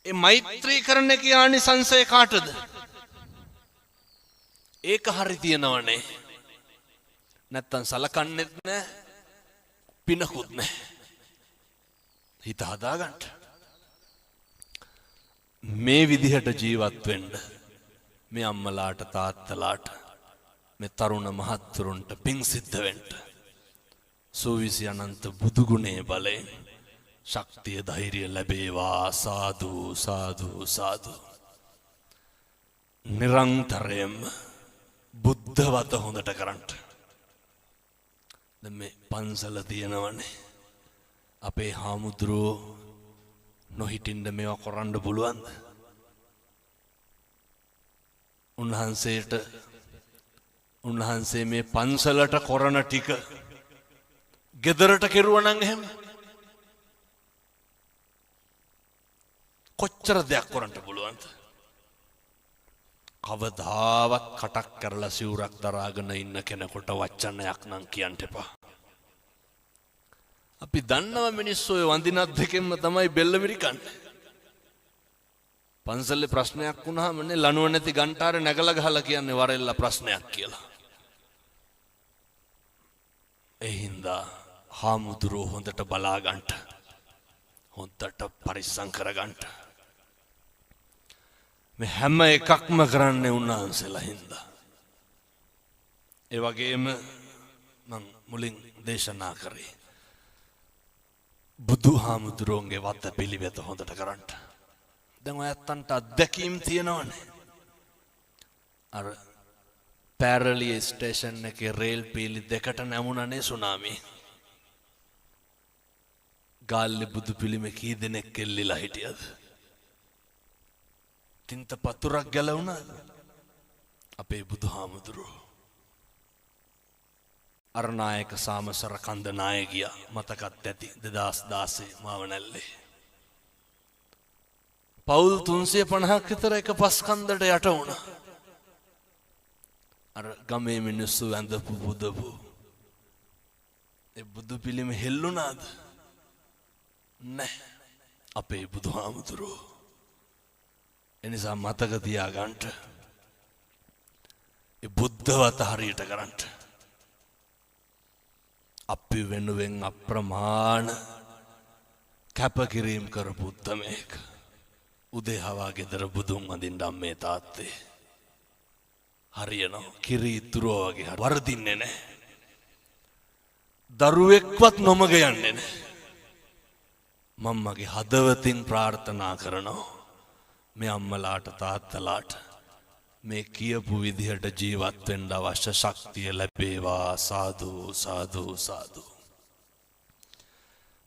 ඒ මෛත්‍රී කරන එක ආනිසංසය කාටද? ඒක හරි තියනවනේ. නැත්තම් සලකන්නෙත් නෑ පිනකුත් නෑ. හිත හදාගන්න. මේ විදිහට ජීවත් වෙන්න මේ අම්මලාට තාත්තලාට මේ තරුණ මහත්තුරුන්ට පිං සිද්ධ වෙන්න සෝවිසි අනන්ත බුදුගුණේ බලයෙන් ශක්තිය ධෛර්යය ලැබේවා. සාදු සාදු සාදු. නිරන්තරයෙන්ම බුද්ධවත හොඳට කරන්න. දැන් මේ පන්සල තියෙනවනේ. අපේ හාමුදුරුවෝ නොහිටින්න මේවා කරන්න පුළුවන්ද? උන්වහන්සේ මේ පන්සලට කරන ටික ගෙදරට කෙරුවා නම් එහෙම කොච්චර දෙයක් කරන්න පුළුවන්ද? කවදාවත් කටක් කරලා සිවුරක් දරාගෙන ඉන්න කෙනෙකුට වචනයක් නම් කියන්න එපා. අපි දන්නවා මිනිස්සු ඔය වඳිනත් දෙකෙන්ම තමයි බෙල්ල මිරිකන්නේ. පන්සලේ ප්‍රශ්නයක් වුණාම නේ ලනුව නැති ගන්ටාරේ නැගලා ගහලා කියන්නේ වරෙල්ල ප්‍රශ්නයක් කියලා. ඒ හින්දා හාමුදුරුවෝ හොඳට බලා ගන්න. හොඳට පරිස්සම් කර ගන්න. මේ හැම එකක්ම කරන්නේ උන්වහන්සේලා හින්දා. ඒ වගේම මම මුලින් දේශනා කරේ බුදුහාමුදුරුවන්ගේ වත පිළිවෙත හොඳට කරන්න. දැන් ඔයත්තන්ට අත්දැකීම් තියෙනවනේ. අර පැරලිය ස්ටේෂන් එකේ රේල් පීලි දෙකට නැමුණනේ සුනාමි. ගාල්ලේ බුදු පිළිම කී දෙනෙක් එල්ලිලා හිටියද? තින්ත පතුරක් ගැලවුණාද? අපේ බුදුහාමුදුරුවෝ. අරනායක සාමසර කන්ද නායකයා මතකත් ඇති 2016 මාවනැල්ලේ. පවුල් 350ක් විතර එක පස් කන්දට යට වුණා. අර ගමේ මිනිස්සු ඇඳපු බුදපු ඒ බුදු පිළිම හෙල්ලුණාද? නැහැ. අපේ බුදුහාමුදුරුවෝ. එනිසා මතක තියාගන්න. ඒ බුද්ධවත හරියට කරන්න. අපි වෙනුවෙන් අප්‍රමාණ කැපකිරීම කරපු උත්තමයෙක්. උදේ හවා ගෙදර බුදුන් වඳින්න අම්මේ තාත්තේ. හරියනවා. කිරි ඉතුරුව වගේ වරදින්නේ නැහැ. දරුවෙක්වත් නොමග යන්නේ නැහැ. මම මගේ හදවතින් ප්‍රාර්ථනා කරනවා මේ අම්මලාට තාත්තලාට මේ කියපු විදිහට ජීවත් වෙන්න අවශ්‍ය ශක්තිය ලැබේවා. සාදු සාදු සාදු.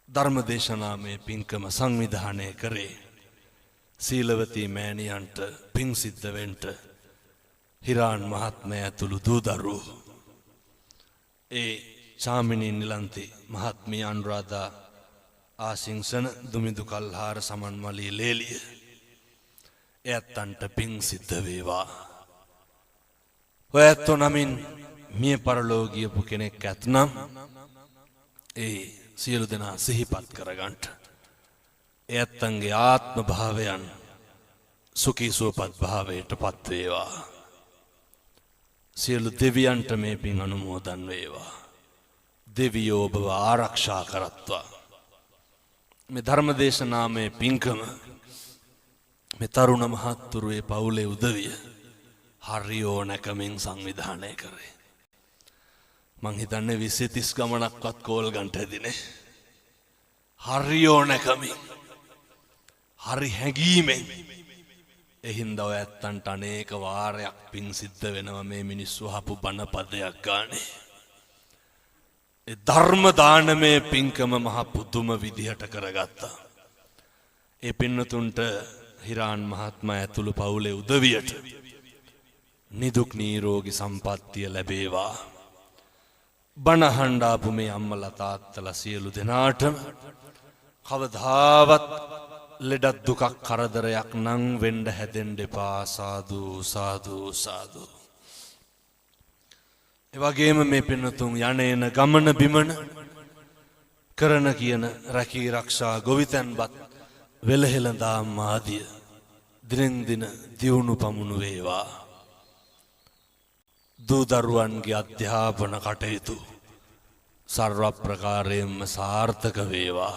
ධර්මදේශනාමේ පින්කම සංවිධානය කරේ සීලවතී මෑණියන්ට පිං සිද්ධ වෙන්න හිරාන් මහත්මයා ඇතුළු දූ දරුවෝ. ඒ චාමිනී නිලන්ති මහත්මිය අනුරාධා ආසිංසන දුමිදු කල්හාර සමන්මලී ලේලිය එයත්තන්ට පිං සිද්ධ වේවා. ඔය ඇත්තෝ නමින් මිය පරලෝ ගියපු කෙනෙක් ඇත්නම් ඒ සියලු දෙනා සිහිපත් කරගන්න. එයත්තන්ගේ ආත්ම භාවයන් සුඛී සුවපත් භාවයට පත් වේවා. සියලු දෙවියන්ට මේ පිං අනුමෝදන් වේවා. දෙවියෝ ඔබව ආරක්ෂා කරත්වා. මේ ධර්මදේශනාමේ පින්කම මේ තරුණ මහත්තුරුවේ පවුලේ උදවිය හරියෝ නැකමින් සංවිධානය කරේ. මං හිතන්නේ 20-30 ගමනක්වත් කෝල් ගන්නට ඇදිනේ. හරියෝ නැකමින් හරි හැඟීමෙන් එහින්දා ඔය ඇත්තන්ට අනේක වාරයක් පිං සිද්ධ වෙනවා මේ මිනිස්සු අහපු බණ පදයක් ගානේ. ඒ ධර්ම දානමේ පින්කම මහ පුදුම විදිහට කරගත්තා. ඒ පින්නතුන්ට හිරාන් මහත්මයා ඇතුළු පවුලේ උදවියට නිදුක් නිරෝගී සම්පන්නිය ලැබේවා. බණ අහන්න ආපු මේ අම්මලා තාත්තලා සියලු දෙනාටම කවදාවත් ලෙඩක් දුකක් කරදරයක් නම් වෙන්න හැදෙන්න එපා. සාදු සාදු සාදු. ඒ වගේම මේ පින්නතුන් යන්නේන ගමන බිමන කරන කියන රැකී ආරක්ෂා ගොවිතැන්පත් වෙලහෙළඳාම් ආදිය දිනෙන් දින දියුණු පමුණු වේවා. දූ දරුවන්ගේ අධ්‍යාපන කටයුතු සර්ව ප්‍රකාරයෙන්ම සාර්ථක වේවා.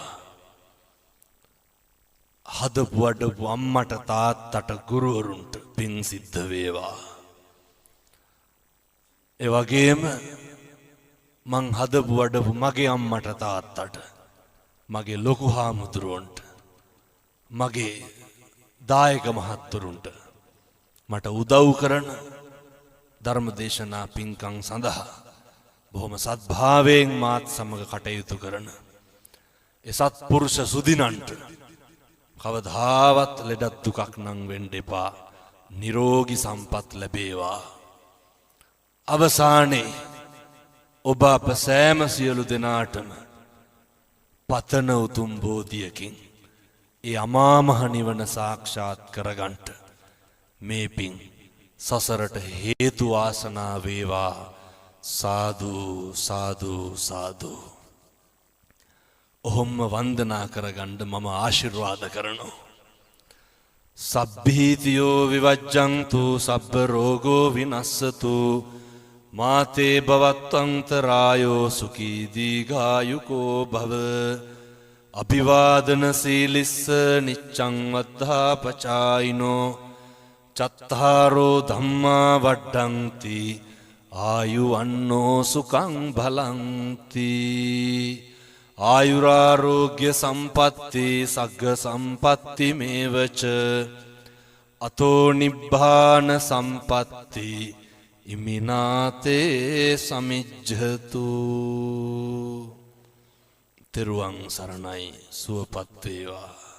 හදපු වඩපු අම්මට තාත්තට ගුරුවරුන්ට පින් සිද්ධ වේවා. ඒ වගේම මං හදපු වඩපු මගේ අම්මට තාත්තට මගේ ලොකු හාමුදුරුවන්ට මගේ දායක මහත්තුරුන්ට මට උදව් කරන ධර්මදේශනා පින්කම් සඳහා බොහොම සත්භාවයෙන් මාත් සමග කටයුතු කරන ඒ සත්පුරුෂ සුදිනන්ට කවදාවත් ලෙඩක් දුකක් නම් වෙන්න එපා. නිරෝගී සම්පත් ලැබේවා. අවසානයේ ඔබ අප සෑම සියලු දෙනාටම පතන උතුම් බෝධියකින් ඒ අමා මහ නිවන සාක්ෂාත් කරගන්නට මේ පින් සසරට හේතු වාසනා වේවා. සාදු සාදු සාදු. ඔහොම්ම වන්දනා කරගන්න මම ආශිර්වාද කරනවා. සබ්බීතියෝ විවජ්ජන්තු සබ්බ රෝගෝ විනස්සතු මාතේ භවත්වන්තරායෝ සුඛී දීඝායුකෝ භව. අභිවාදන සීලිස්ස නිච්ඡං වද්ධාපචායිනෝ චත්තාරෝ ධම්මා වඩ්ඩಂತಿ ආයුවන්නෝ සුඛං බලಂತಿ. ආයුරාෝග්‍ය සම්පatti සග්ග සම්පatti මේවච අතෝ නිබ්බාන සම්පatti ඉමිනාතේ සමිජ්ජතු. තෙරුවන් සරණයි. සුවපත් වේවා.